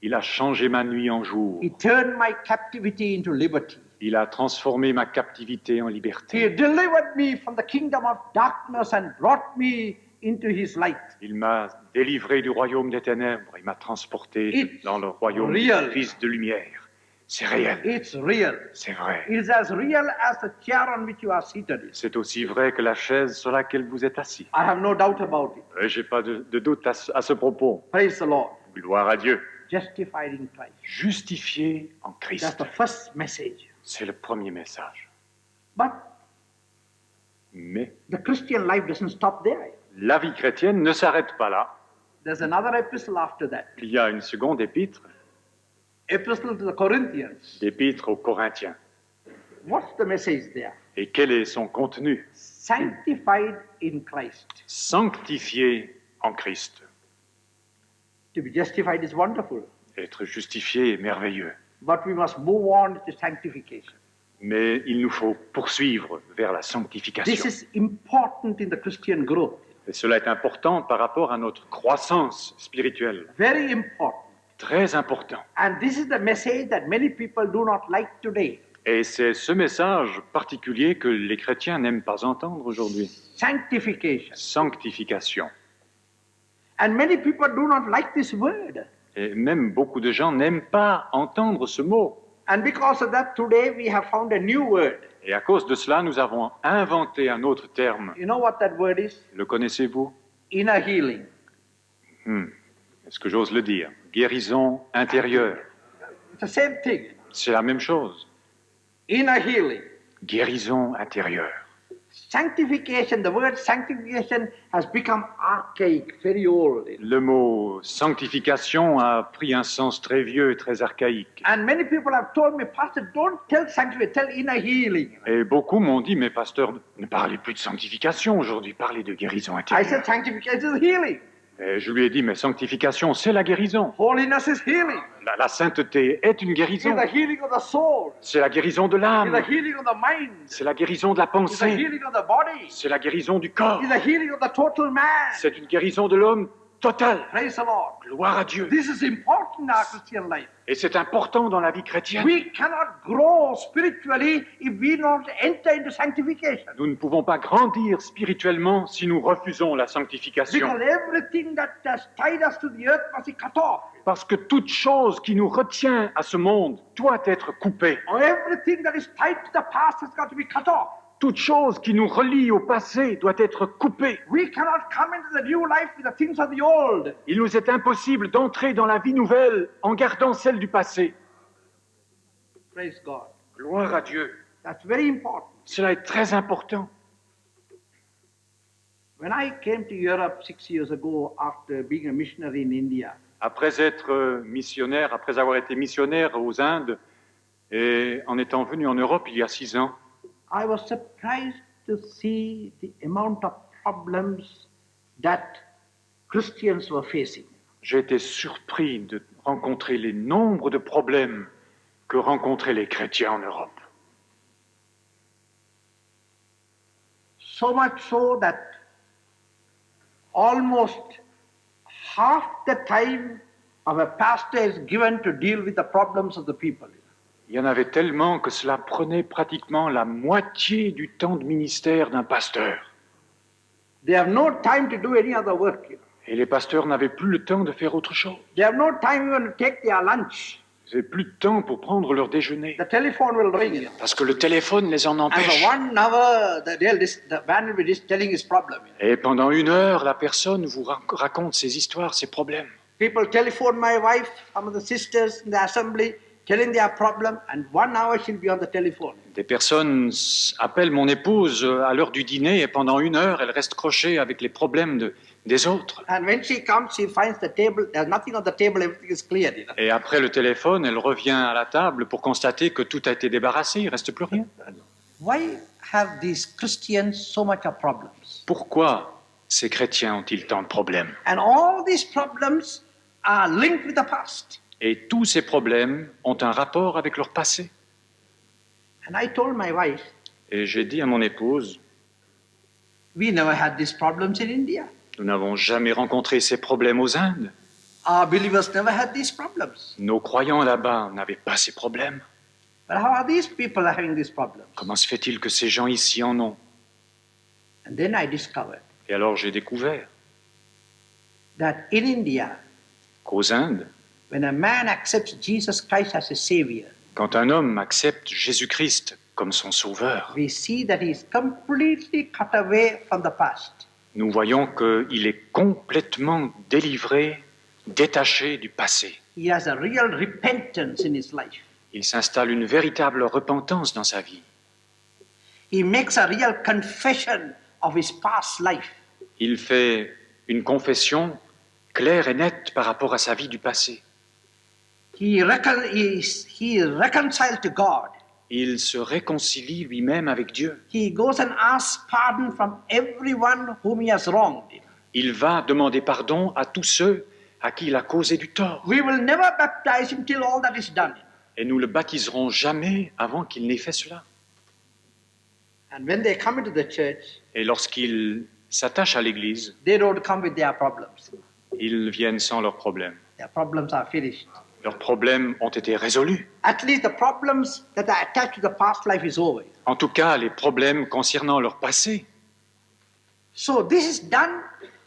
Il a changé ma nuit en jour. He turned my captivity into liberty. Il a transformé ma captivité en He liberté. delivered me from the kingdom of darkness and brought me into his light. Il m'a délivré du royaume des ténèbres. Il m'a transporté It's dans le royaume real. du Fils de lumière. C'est réel. It's real. C'est vrai. It's as real as the chair on which you are seated. C'est aussi vrai que la chaise sur laquelle vous êtes assis. I have no doubt about it. Je n'ai pas de doute à ce propos. Praise the Lord. Gloire à Dieu. Justified in Christ. Justifié en That's Christ. the first message. C'est le premier message. But Mais the Christian life doesn't stop there. la vie chrétienne ne s'arrête pas là. There's another epistle after that. Il y a une seconde épître, Epistle to the Corinthians. l'épître aux Corinthiens. What's the message there? Et quel est son contenu? Sanctified in Christ. Sanctifié en Christ. To be justified is wonderful, Être justifié est merveilleux. but we must move on to sanctification. Mais il nous faut poursuivre vers la This sanctification. is important in the Christian growth. Et cela est important par rapport à notre croissance spirituelle. Very important. Très important. And this is the message that many people do not like today. Et c'est ce message particulier que les chrétiens n'aiment pas entendre aujourd'hui. Sanctification. Sanctification. And many people do not like this word. Et même beaucoup de gens n'aiment pas entendre ce mot. And because of that, today we have found a new word. Et à cause de cela, nous avons inventé un autre terme. You know what that word is? Le connaissez-vous? Inner healing. Est-ce que j'ose le dire? Guérison intérieure. It's the same thing. C'est la même chose. Inner healing. Guérison intérieure. Sanctification, the word sanctification has become archaic, very old. Le mot sanctification a pris un sens très vieux et très archaïque. And many people have told me, Pastor, don't tell sanctification, tell inner healing. Et beaucoup m'ont dit, mais pasteur, ne parlez plus de sanctification aujourd'hui, parlez de guérison I intérieure. said sanctification is healing. Et je lui ai dit, mais sanctification, c'est la guérison. Holiness is healing. La sainteté est une It's guérison. the healing of the soul. C'est la guérison de It's l'âme. the healing of the mind. C'est la guérison de la It's the pensée. healing of the body. C'est la guérison du corps. It's the healing of the total man. C'est une guérison de l'homme total. Praise the Lord. Gloire à Dieu. This is important in our Christian life. Et c'est important dans la vie chrétienne. We cannot grow spiritually if we don't enter into sanctification. Nous ne pouvons pas grandir spirituellement si nous refusons la sanctification. Because everything that has tied us to the earth must be cut off. Parce que toute chose qui nous retient à ce monde doit être coupée. Or everything that is tied to the past has got to be cut off. Toute chose qui nous relie au passé doit être coupée. We cannot come into the new life with the things of the old. Il nous est impossible d'entrer dans la vie nouvelle en gardant celle du passé. Praise God. Gloire à Dieu. That's very important. Cela est très important. When I came to Europe 6 years ago after being a missionary in India, Après être missionnaire, après avoir été missionnaire aux Indes et en étant venu en Europe il y a 6 ans, I was surprised to see the amount of problems that Christians were facing. j'ai été surpris de rencontrer les nombres de problèmes que rencontraient les chrétiens en Europe. So much so that almost half the time of a pastor is given to deal with the problems of the people. Il y en avait tellement que cela prenait pratiquement la moitié du temps de ministère d'un pasteur. They have no time to do any other work. Et les pasteurs n'avaient plus le temps de faire autre chose. They have no time even to take their lunch. Ils n'avaient plus de temps pour prendre leur déjeuner. The telephone will ring. Parce que le téléphone les en And for empêche. 1 hour, the man will be just telling his problem. Et pendant 1 heure, la personne vous raconte ses histoires, ses problèmes. People telephone my wife, some of the sisters in the assembly, telling their problem, and 1 hour she'll be on the telephone. Des personnes appellent mon épouse à l'heure du dîner et pendant 1 heure, elle reste crochée avec les problèmes des autres. And when she comes, she finds the table, there's nothing on the table, everything is clear. Et après le téléphone, elle revient à la table pour constater que tout a été débarrassé, il ne reste plus rien. Why have these Christians so much of problems? Pourquoi ces chrétiens ont-ils tant de problèmes? And all these problems are linked with the past. Et tous ces problèmes ont un rapport avec leur passé. And I told my wife, Et j'ai dit à mon épouse, we never had these problems in India. nous n'avons jamais rencontré ces problèmes aux Indes. Our believers never had these problems. Nos croyants là-bas n'avaient pas ces problèmes. But how are these people having these problems? Comment se fait-il que ces gens ici en ont? And then I discovered Et alors j'ai découvert that in India, qu'aux Indes, when a man accepts Jesus Christ as his Savior, quand un homme accepte Jésus-Christ comme son sauveur, we see that he is completely cut away from the past. nous voyons qu'il est complètement délivré, détaché du passé. He has a real repentance in his life. Il s'installe une véritable repentance dans sa vie. He makes a real confession of his past life. Il fait une confession claire et nette par rapport à sa vie du passé. He is reconciled to God. Il se réconcilie lui-même avec Dieu. He goes and asks pardon from everyone whom he has wronged. Il va demander pardon à tous ceux à qui il a causé du tort. We will never baptize him till all that is done. Et nous le baptiserons jamais avant qu'il n'ait fait cela. And when they come into the church, Et lorsqu'ils s'attachent à l'Église, they don't come with their problems. ils viennent sans leurs problèmes. Their problems are finished. Leurs problèmes ont été résolus. At least the problems that are attached to the past life is over. En tout cas, les problèmes concernant leur passé, So this is done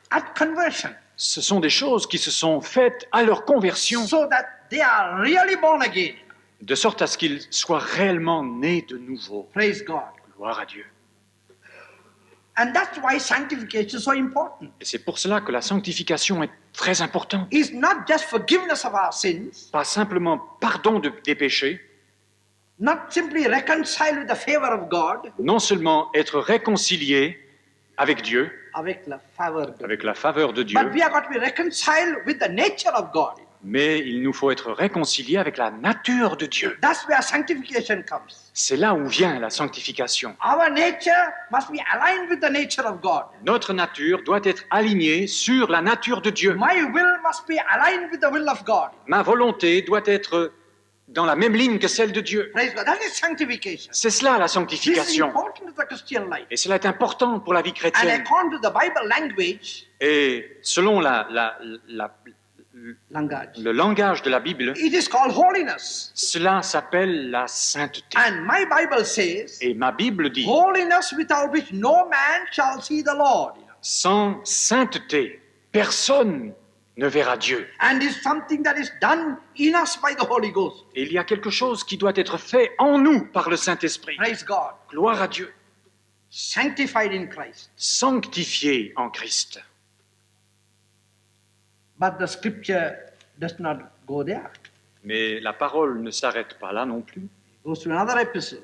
at conversion, ce sont des choses qui se sont faites à leur conversion, so that they are really born again. de sorte à ce qu'ils soient réellement nés de nouveau. Praise God. Gloire à Dieu. And that's why sanctification is so important. Et c'est pour cela que la sanctification est très importante. It's not just forgiveness of our sins, Pas simplement pardon des péchés, not simply reconcile with the favor of God, non seulement être réconcilié avec Dieu, avec la faveur de avec la faveur de Dieu, But we are got to be reconciled with the nature of God. mais il nous faut être réconcilié avec la nature de Dieu. That's where sanctification comes. C'est là où vient la sanctification. Our nature must be aligned with the nature of God. Notre nature doit être alignée sur la nature de Dieu. My will must be aligned with the will of God. Ma volonté doit être dans la même ligne que celle de Dieu. Praise God. That is sanctification. C'est cela la This is sanctification. important to the Christian life. Et cela est important pour la vie And chrétienne. according to the Bible language, Et selon le langage de la Bible, it is called holiness. cela s'appelle la sainteté. And my Bible says, Et ma Bible dit, holiness without which no man shall see the Lord. sans sainteté, personne ne verra Dieu. And it's something that is done in us by the Holy Ghost. Et il y a quelque chose qui doit être fait en nous par le Saint-Esprit. Praise God. Gloire à Dieu. Sanctified in Christ. Sanctifié en Christ. But the scripture does not go there. Mais la parole ne s'arrête pas là non plus. It goes to another epistle.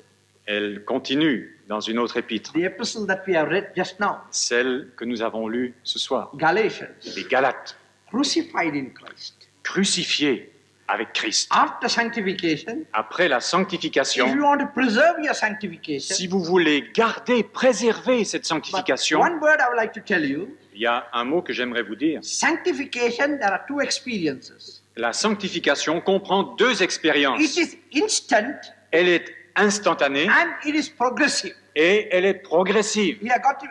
Elle continue dans une autre épître, The epistle that we have read just now. celle que nous avons lue ce soir. Galatians. Les Galates, Crucified in Christ. crucifiés avec Christ. After sanctification, Après la if sanctification, you want to preserve your sanctification, si vous voulez garder, préserver cette but sanctification, one word I would like to tell you, il y a un mot que j'aimerais vous dire. sanctification, there are two experiences. La sanctification comprend deux It expériences. is instant Elle est instantanée and it is progressive. et elle est progressive. We have got to,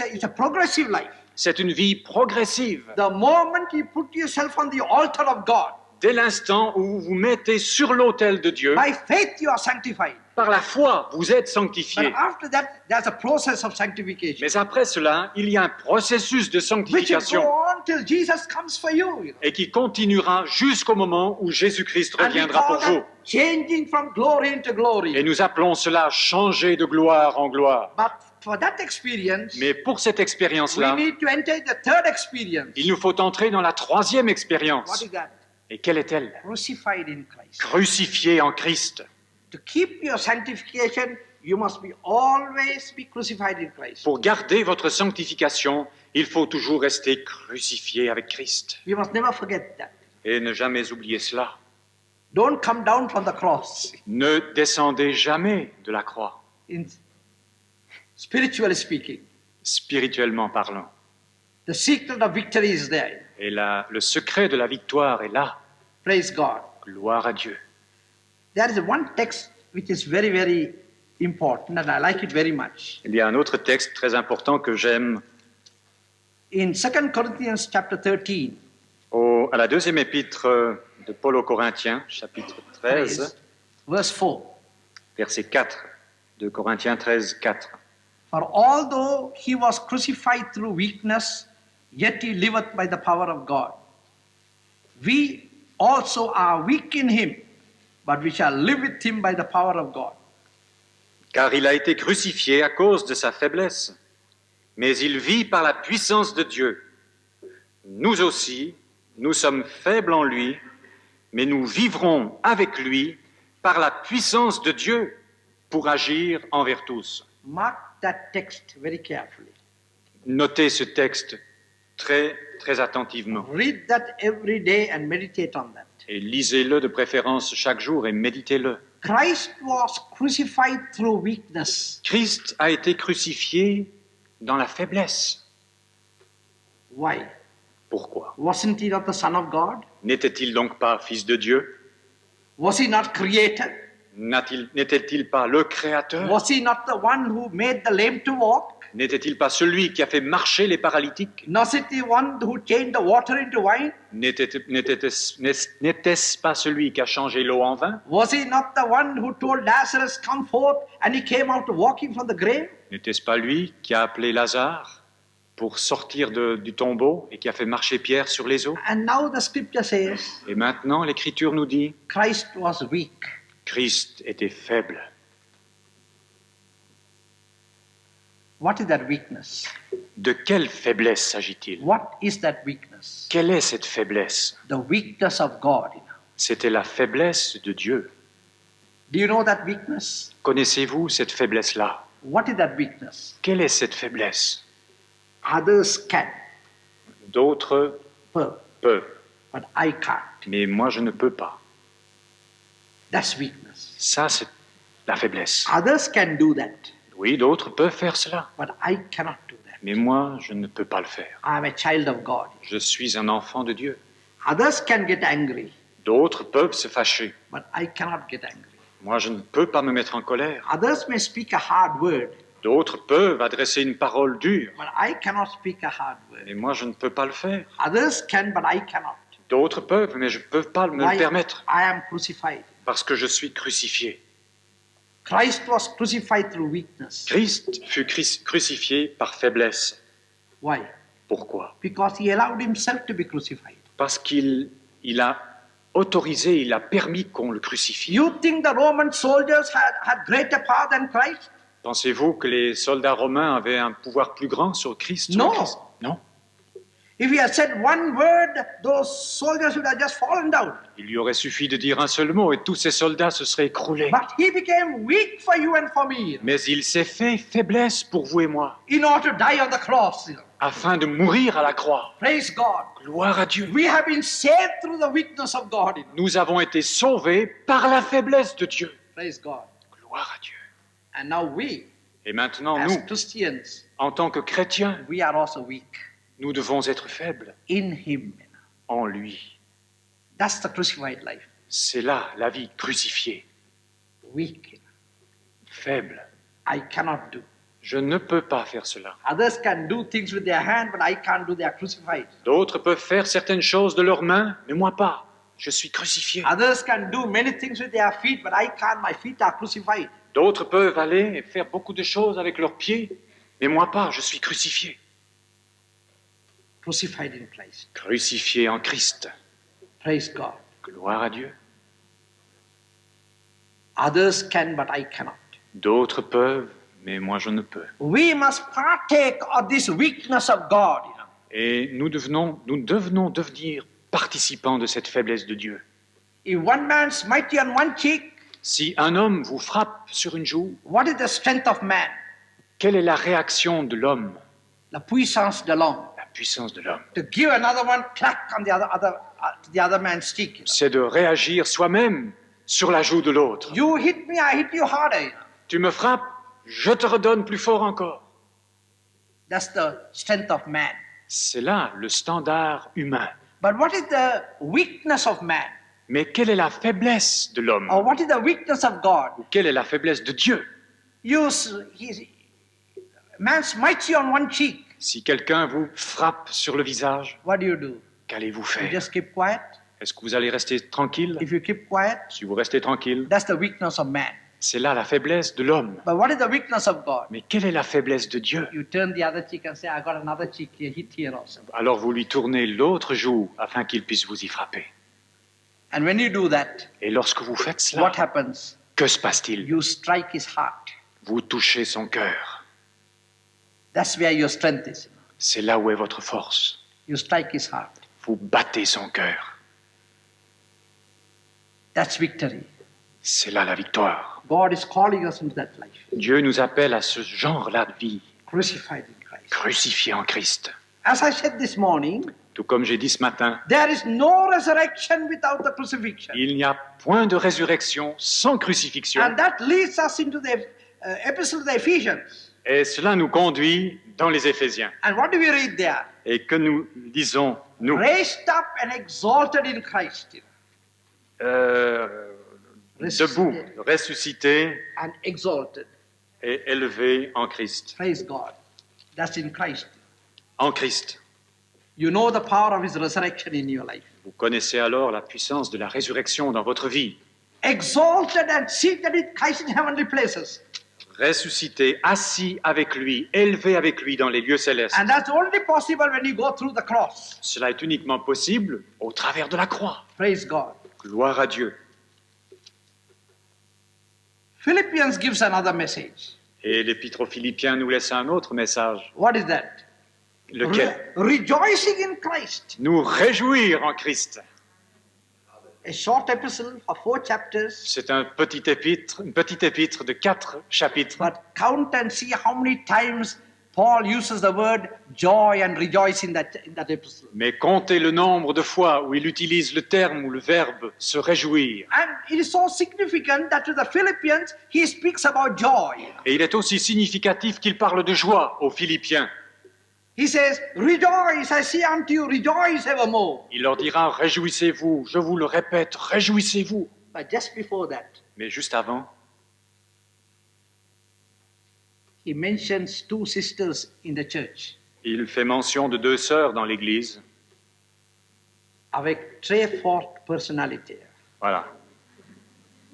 it's a progressive life. C'est une vie progressive. The moment you put yourself on the altar of God, dès l'instant où vous vous mettez sur l'autel de Dieu, By faith you are sanctified. par la foi, vous êtes But sanctifiés. after that, there's a process of sanctification. Mais après cela, il y a un processus de Which will sanctification go on till Jesus comes for you. et qui continuera jusqu'au moment où Jésus-Christ And we reviendra call pour vous. that changing from glory into glory. Et nous appelons cela changer de gloire en gloire. But for that experience, Mais pour cette we expérience-là, need to enter the third experience. il nous faut entrer dans la troisième What expérience. is that? Et quelle est-elle? Crucified in Christ. Crucifié en Christ. To keep your sanctification, you must always be crucified in Christ. Pour garder votre sanctification, il faut toujours rester crucifié avec Christ. You must never forget that. Et ne jamais oublier cela. Don't come down from the cross. Ne descendez jamais de la croix, In spiritually speaking, spirituellement parlant. the secret of victory is there. Et le secret de la victoire est là. Praise God. Gloire à Dieu. There is one text which is very, very important, and I like it very much. Il y a un autre texte très important que j'aime In 2 Corinthians chapter 13, à la deuxième épître de Paul aux Corinthiens, chapitre 13, verse 4. verset 4, de Corinthiens 13, 4. For although he was crucified through weakness, yet he liveth by the power of God. We also are weak in him, but we shall live with him by the power of God. Car il a été crucifié à cause de sa faiblesse, mais il vit par la puissance de Dieu. Nous aussi, nous sommes faibles en lui, mais nous vivrons avec lui par la puissance de Dieu pour agir envers tous. Mark that text very carefully. Notez ce texte très, très attentivement Read that every day and meditate on that. et lisez-le de préférence chaque jour et méditez-le. Christ was crucified through weakness. Christ a été crucifié dans la faiblesse. Why? Pourquoi? Wasn't he not the Son of God? N'était-il donc pas fils de Dieu? Was he not created? N'était-il pas le Créateur? Was he not the one who made the lame to walk? N'était-il pas celui qui a fait marcher les paralytiques? Was it the one who changed the water into wine? N'était-ce pas celui qui a changé l'eau en vin? Was he not the one who told Lazarus, come forth, and he came out walking from the grave? N'était-ce pas lui qui a appelé Lazare pour sortir du tombeau et qui a fait marcher Pierre sur les eaux? And now the scripture says, Et maintenant, l'Écriture nous dit, Christ was weak. Christ était faible. What is that weakness? De quelle faiblesse s'agit-il? What is that weakness? Quelle est cette faiblesse? The weakness of God. C'était la faiblesse de Dieu. Do you know that weakness? Connaissez-vous cette faiblesse-là? What is that weakness? Quelle est cette faiblesse? Others can, D'autres peuvent, but I can't. mais moi je ne peux pas. That's weakness. Ça, c'est la faiblesse. Others can do that, Oui, d'autres peuvent faire cela, but I cannot do that. mais moi je ne peux pas le faire. I am a child of God. Je suis un enfant de Dieu. Others can get angry, D'autres peuvent se fâcher. but I cannot get angry. Moi je ne peux pas me mettre en colère. Others may speak a hard word, D'autres peuvent adresser une parole dure, but I cannot speak a hard word. mais moi je ne peux pas le faire. Others can, but I cannot. D'autres peuvent, mais je ne peux pas me Why? le permettre, I am crucified. parce que je suis crucifié. Christ was crucified through weakness. Christ fut crucifié par faiblesse. Why? Pourquoi? Because he allowed himself to be crucified. Parce qu'il a autorisé, il a permis qu'on le crucifie. You think the Roman soldiers had greater power than Christ? Pensez-vous que les soldats romains avaient un pouvoir plus grand sur Christ? Non. Christ? Non. If he had said one word, those soldiers would have just fallen down. Il lui aurait suffi de dire un seul mot et tous ces soldats se seraient écroulés. But he became weak for you and for me Mais il s'est fait faiblesse pour vous et moi, in order to die on the cross. afin de mourir à la croix. Praise God. Gloire à Dieu. We have been saved through the weakness of God. Nous avons été sauvés par la faiblesse de Dieu. Praise God. Gloire à Dieu. And now we, Et maintenant, as nous, Christians, en tant que chrétiens, we are also weak nous devons être faibles in him. en lui. That's the crucified life. C'est là la vie crucifiée, Weak. faible. I cannot do. Je ne peux pas faire cela. Others can do things with their hand, but I can't do. They are crucified. D'autres peuvent faire certaines choses de leurs mains, mais moi pas. je suis crucifié. Others can do many things with their feet, but I can't. My feet are crucified. D'autres peuvent aller et faire beaucoup de choses avec leurs pieds, mais moi pas, je suis crucifié. Crucified in Christ. Crucifié en Christ. Praise God. Gloire à Dieu. Others can, but I cannot. D'autres peuvent, mais moi je ne peux. We must partake of this weakness of God. Et nous devenons devenir participants de cette faiblesse de Dieu. If one man smite you on one cheek, Si un homme vous frappe sur une joue, what is the strength of man? quelle est la réaction de l'homme? La puissance de l'homme. La puissance de l'homme. To give another one clack on the other man's cheek. C'est de réagir soi-même sur la joue de l'autre. You hit me, I hit you harder. Tu me frappes, je te redonne plus fort encore. That's the strength of man. C'est là le standard humain. But what is the weakness of man? Mais quelle est la faiblesse de l'homme? Or what is the weakness of God? Ou quelle est la faiblesse de Dieu? Man smites you on one cheek. Si quelqu'un vous frappe sur le visage, What do? qu'allez-vous You faire? just keep quiet. Est-ce que vous allez rester tranquille? If you keep quiet, Si vous restez tranquille, that's the weakness of man. c'est là la faiblesse de l'homme. But what is the weakness of God? Mais quelle est la faiblesse de Dieu? You turn the other cheek and say, I got another cheek here, hit here also. Alors vous lui tournez l'autre joue afin qu'il puisse vous y frapper. And when you do that, Et lorsque vous faites cela, what happens? que se passe-t-il? You strike his heart. Vous touchez son cœur. That's where your strength is. C'est là où est votre force. You strike his heart. Vous battez son cœur. That's victory. C'est là la victoire. God is calling us into that life. Dieu nous appelle à ce genre-là de vie, Crucified in Christ. crucifié en Christ. As I said this morning, Tout comme j'ai dit ce matin, there is no resurrection without the crucifixion. il n'y a point de résurrection sans crucifixion. And that leads us into the epistle of the Ephesians. Et cela nous conduit dans les Éphésiens. And what do we read there? Et que nous lisons, nous, Raised up and exalted in Christ. debout, ressuscités And exalted. et élevés en Christ. Praise God. That's in Christ. En Christ. You know the power of his resurrection in your life. Vous connaissez alors la puissance de la résurrection dans votre vie. Exalted and seated with Christ in heavenly places. Ressuscité, assis avec lui, élevé avec lui dans les lieux célestes. And that's only possible when you go through the cross. Cela est uniquement possible au travers de la croix. Praise God. Gloire à Dieu. Philippians gives another message. Et l'Épître aux Philippiens nous laisse un autre message. What is that? Lequel? Rejoicing in Christ. Nous réjouir en Christ. A short epistle of 4 chapters. C'est une petite épître de 4 chapitres. But count and see how many times Paul uses the word joy and rejoice in that epistle. Mais comptez le nombre de fois où il utilise le terme ou le verbe se réjouir. And it is so significant that to the Philippians he speaks about joy. Et il est aussi significatif qu'il parle de joie aux Philippiens. He says, rejoice, I say unto you, rejoice evermore. Il leur dira, réjouissez-vous, je vous le répète, réjouissez-vous. But just before that, Mais juste avant, he mentions 2 sisters in the church il fait mention de 2 sœurs dans l'Église. avec très forte personnalité. Voilà.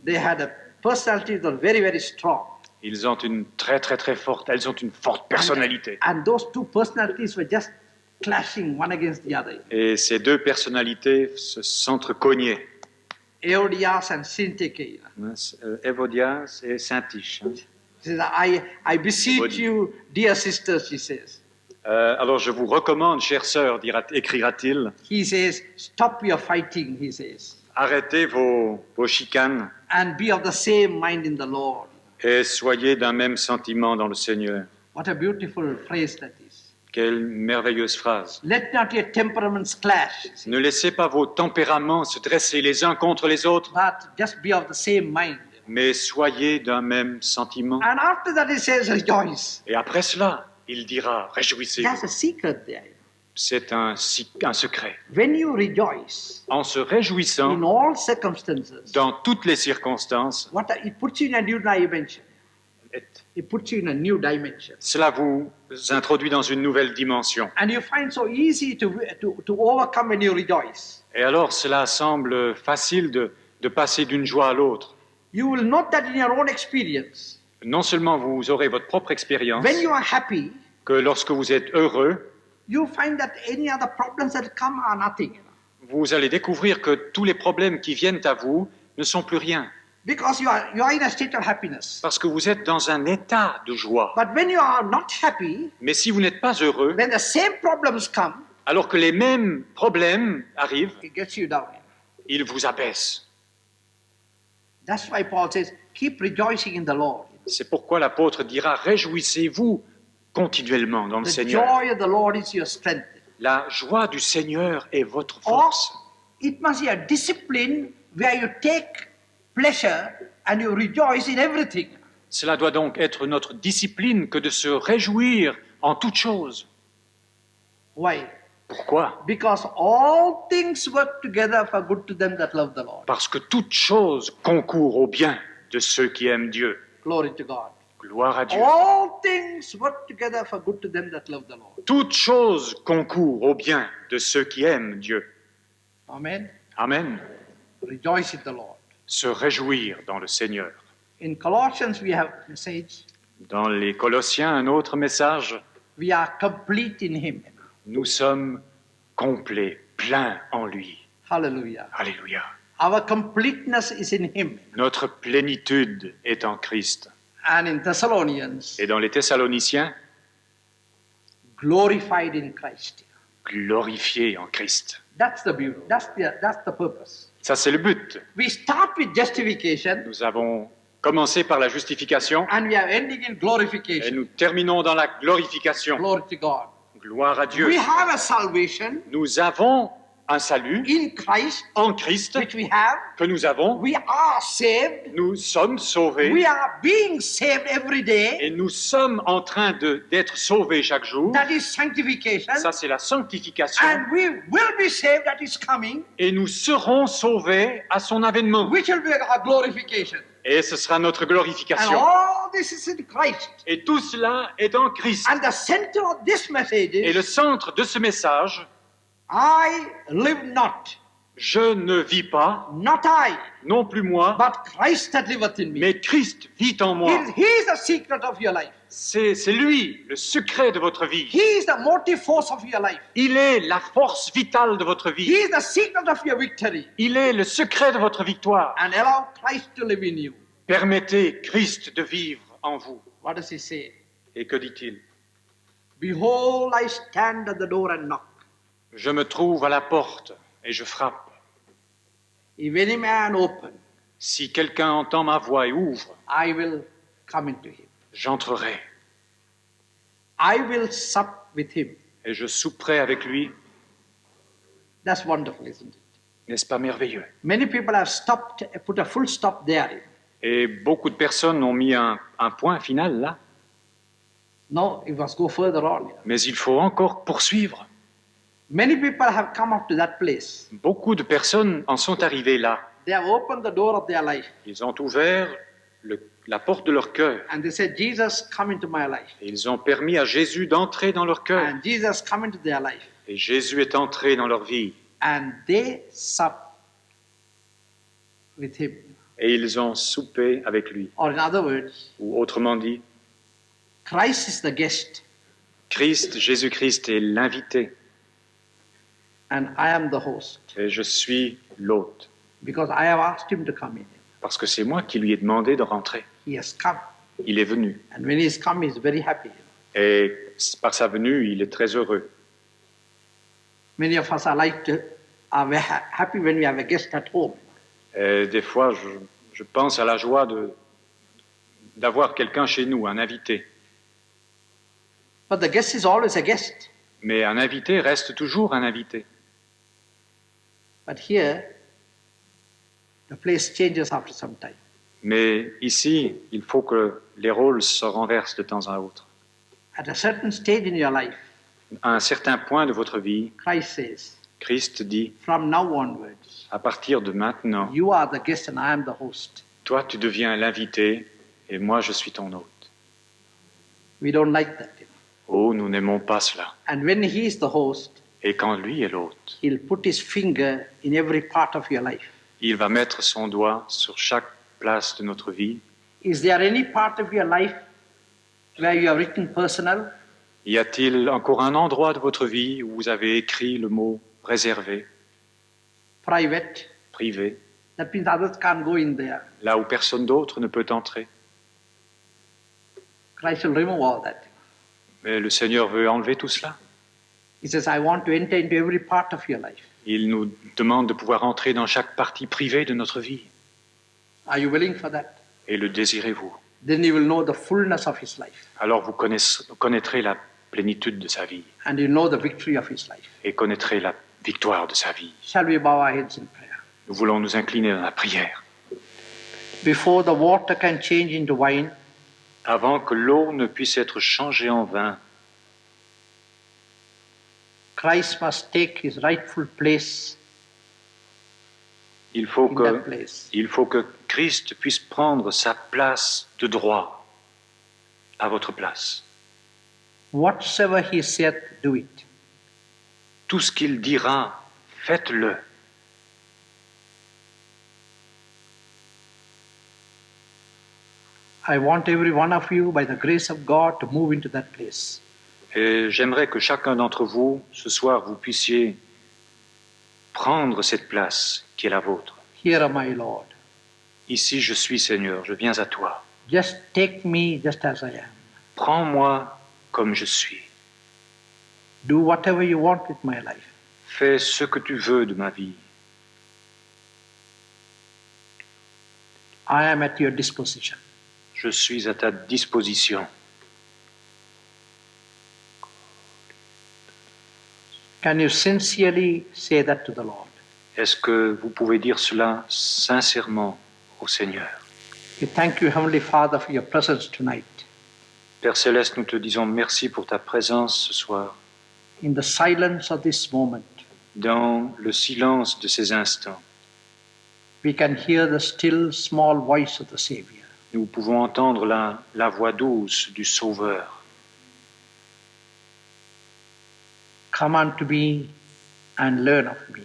They had a personality that was very, very strong. Ils ont une elles ont une forte personnalité. And those 2 personalities were just clashing one against the other. Et ces 2 personnalités s'entrecognaient. Eodias and Syntyche. Évodias et Syntyche. She says, I beseech you, dear sisters, she says. Alors je vous recommande, chères sœurs, écrira-t-il, He says, stop your fighting, he says, arrêtez vos chicanes and be of the same mind in the Lord. et soyez d'un même sentiment dans le Seigneur. What a beautiful phrase that is. Quelle merveilleuse phrase. Let not your temperaments clash, Ne laissez pas vos tempéraments se dresser les uns contre les autres, but just be of the same mind. mais soyez d'un même sentiment. And after that he says, rejoice. Et après cela, il dira, réjouissez-vous. There's a secret there. C'est un secret. When you rejoice En se in réjouissant all circumstances, dans toutes les circonstances, it puts you in a new dimension. It puts you in a new dimension. cela vous introduit dans une nouvelle dimension. And you find so easy to overcome when you rejoice. Et alors cela semble facile de passer d'une joie à l'autre. You will note that in your own experience. Non seulement vous aurez votre propre expérience, When you are happy, que lorsque vous êtes heureux, you find that any other problems that come are nothing. vous allez découvrir que tous les problèmes qui viennent à vous ne sont plus rien, Because you are in a state of happiness. parce que vous êtes dans un état de joie. But when you are not happy, Mais si vous n'êtes pas heureux, when the same problems come, alors que les mêmes problèmes arrivent, it gets you down. ils vous abaissent. That's why Paul says, keep rejoicing in the Lord. C'est pourquoi l'apôtre dira, réjouissez-vous continuellement dans le The Seigneur. joy of the Lord is your strength. La joie du Seigneur est votre Or force. it must be a discipline where you take pleasure and you rejoice in everything. Cela doit donc être notre discipline que de se réjouir en toutes choses. Why? Pourquoi? Because all things work together for good to them that love the Lord. Parce que toutes choses concourent au bien de ceux qui aiment Dieu. Glory to God. Gloire à Dieu. All things work together for good to them that love the Lord. Toutes choses concourent au bien de ceux qui aiment Dieu. Amen. Amen. Rejoice in the Lord. Se réjouir dans le Seigneur. In Colossians, we have a message. Dans les Colossiens, un autre message, We are complete in Him. nous sommes complets, pleins en lui. Hallelujah. Alléluia. Our completeness is in Him. Notre plénitude est en Christ. And in Thessalonians, Et dans les Thessaloniciens, glorified in Christ. glorifiés en Christ. That's the beauty. That's the purpose. Ça, c'est le but. We start with justification Nous avons commencé par la justification and we are ending in et glorification. nous terminons dans la glorification. Glory to God. Gloire à Dieu. We have a salvation Nous avons un salut in Christ, en Christ which we have. que nous avons. We are saved. Nous sommes sauvés We are being saved every day. et nous sommes en train d'être sauvés chaque jour. That is sanctification. Ça, c'est la sanctification. And we will be saved, that is coming, Et nous serons sauvés à son avènement. which will be our glorification. Et ce sera notre And glorification. all this is in Christ. Et tout cela est en Christ. And the center of this message Et le is, centre de ce message, I live not, je ne vis pas, not I, non plus moi, but Christ that liveth in me. mais Christ vit en moi. He is the secret of your life. C'est lui, le secret de votre vie. He is the motive force of your life. Il est la force vitale de votre He vie. is the secret of your victory. Il est le secret de votre victoire. And allow Christ to live in you. Permettez Christ de vivre en vous. What does he say? Et que dit-il? Behold, I stand at the door and knock. Je me trouve à la porte et je frappe. If any man open, Si quelqu'un entend ma voix et ouvre, I will come into him. j'entrerai I will sup with him. et je souperai avec lui. That's wonderful, isn't it? N'est-ce pas merveilleux? Many people have stopped, put a full stop there. Et beaucoup de personnes ont mis un point final là, No, it must go further on. mais il faut encore poursuivre. Many people have come up to that place. Beaucoup de personnes en sont arrivées là. They have opened the door of their life Ils ont ouvert la porte de leur cœur and they said, Jesus, come into my life. et ils ont permis à Jésus d'entrer dans leur cœur. And Jesus, come into their life. Et Jésus est entré dans leur vie And they sup with him. et ils ont soupé avec lui. Or in other words, Ou autrement dit, Christ is the guest Christ, Jésus-Christ est l'invité and I am the host et je suis l'hôte. because I have asked him to come in. Parce que c'est moi qui lui ai demandé de rentrer. He has come. Il est venu. And when he has come, he is very happy. Et par sa venue, il est très heureux. Many of us are very happy when we have a guest at home. Et des fois, je pense à la joie d'avoir quelqu'un chez nous, un invité. But the guest is always a guest. Mais un invité reste toujours un invité. But here, the place changes after some time. Mais ici, il faut que les rôles se renversent de temps à autre. At a certain stage in your life, À un certain point de votre vie, Christ says, Christ dit, from now onwards, à partir de maintenant, you are the guest and I am the host. toi tu deviens l'invité et moi je suis ton hôte. We don't like that. Oh, nous n'aimons pas cela. And when he is the host, Et quand lui est l'hôte, He'll put his finger in every part of your life. il va mettre son doigt sur chaque place de notre vie. Is there any part of your life where you have written personal? Y a-t-il encore un endroit de votre vie où vous avez écrit le mot réservé, Private? privé, That means others can't go in there. là où personne d'autre ne peut entrer? Christ will remove all that. Mais le Seigneur veut enlever tout cela. He says, I want to enter into every part of your life. Il nous demande de pouvoir entrer dans chaque partie privée de notre vie. Are you willing for that? Et le désirez-vous? Then you will know the fullness of his life. Alors vous connaîtrez la plénitude de sa vie And you know the victory of his life. et connaîtrez la victoire de sa vie. Shall we bow our heads in prayer? Nous voulons nous incliner dans la prière. Before the water can change into wine, Avant que l'eau ne puisse être changée en vin, Christ must take his rightful place il faut in that place. que Christ puisse prendre sa place de droit à votre place. Whatsoever he saith, do it. Tout ce qu'il dira, faites-le. I want every one of you, by the grace of God, to move into that place. Et j'aimerais que chacun d'entre vous, ce soir, vous puissiez prendre cette place qui est la vôtre. Here, my Lord. Ici, je suis Seigneur, je viens à toi. Just take me just as I am. Prends-moi comme je suis. Do whatever you want with my life. Fais ce que tu veux de ma vie. I am at your disposition. Je suis à ta disposition. Can you sincerely say that to the Lord? Est-ce que vous pouvez dire cela sincèrement au Seigneur? We thank you, Heavenly Father, for your presence tonight. Père Céleste, nous te disons merci pour ta présence ce soir, In the silence of this moment, dans le silence de ces instants. we can hear the still small voice of the Savior. Nous pouvons entendre la voix douce du Sauveur. Come unto me and learn of me.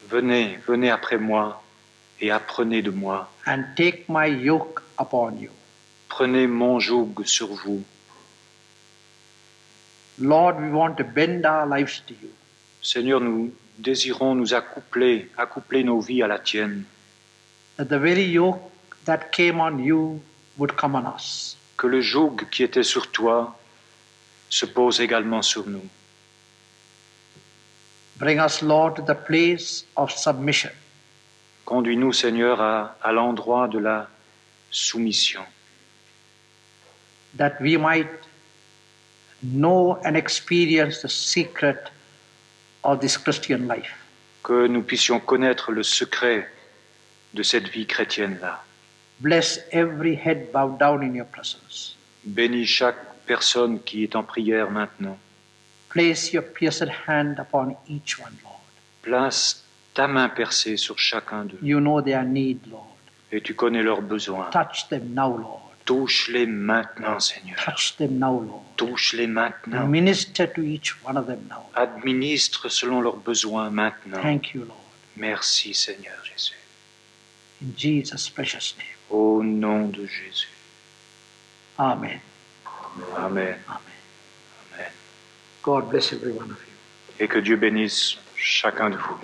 Venez, venez après moi et apprenez de moi. And take my yoke upon you. Prenez mon joug sur vous. Lord, we want to bend our lives to you. Seigneur, nous désirons nous accoupler nos vies à la tienne. That the very yoke that came on you would come on us. Que le joug qui était sur toi se pose également sur nous. Bring us, Lord, to the place of submission. Conduis-nous, Seigneur, à l'endroit de la soumission. That we might know and experience the secret of this Christian life. Que nous puissions connaître le secret de cette vie chrétienne-là. Bless every head bowed down in your presence. Bénis chaque personne qui est en prière maintenant. Place your pierced hand upon each one, Lord. Place ta main percée sur chacun d'eux. You know their need, Lord. Et tu connais leurs besoins. Touch them now, Lord. Touche-les maintenant, Seigneur. Touch them now, Lord. Touche-les maintenant. Minister to each one of them now. Administre selon leurs besoins maintenant. Thank you, Lord. Merci, Seigneur Jésus. In Jesus' precious name. Au nom de Jésus. Amen. Amen. Amen. Amen. God bless every one of you. Et que Dieu bénisse chacun de vous.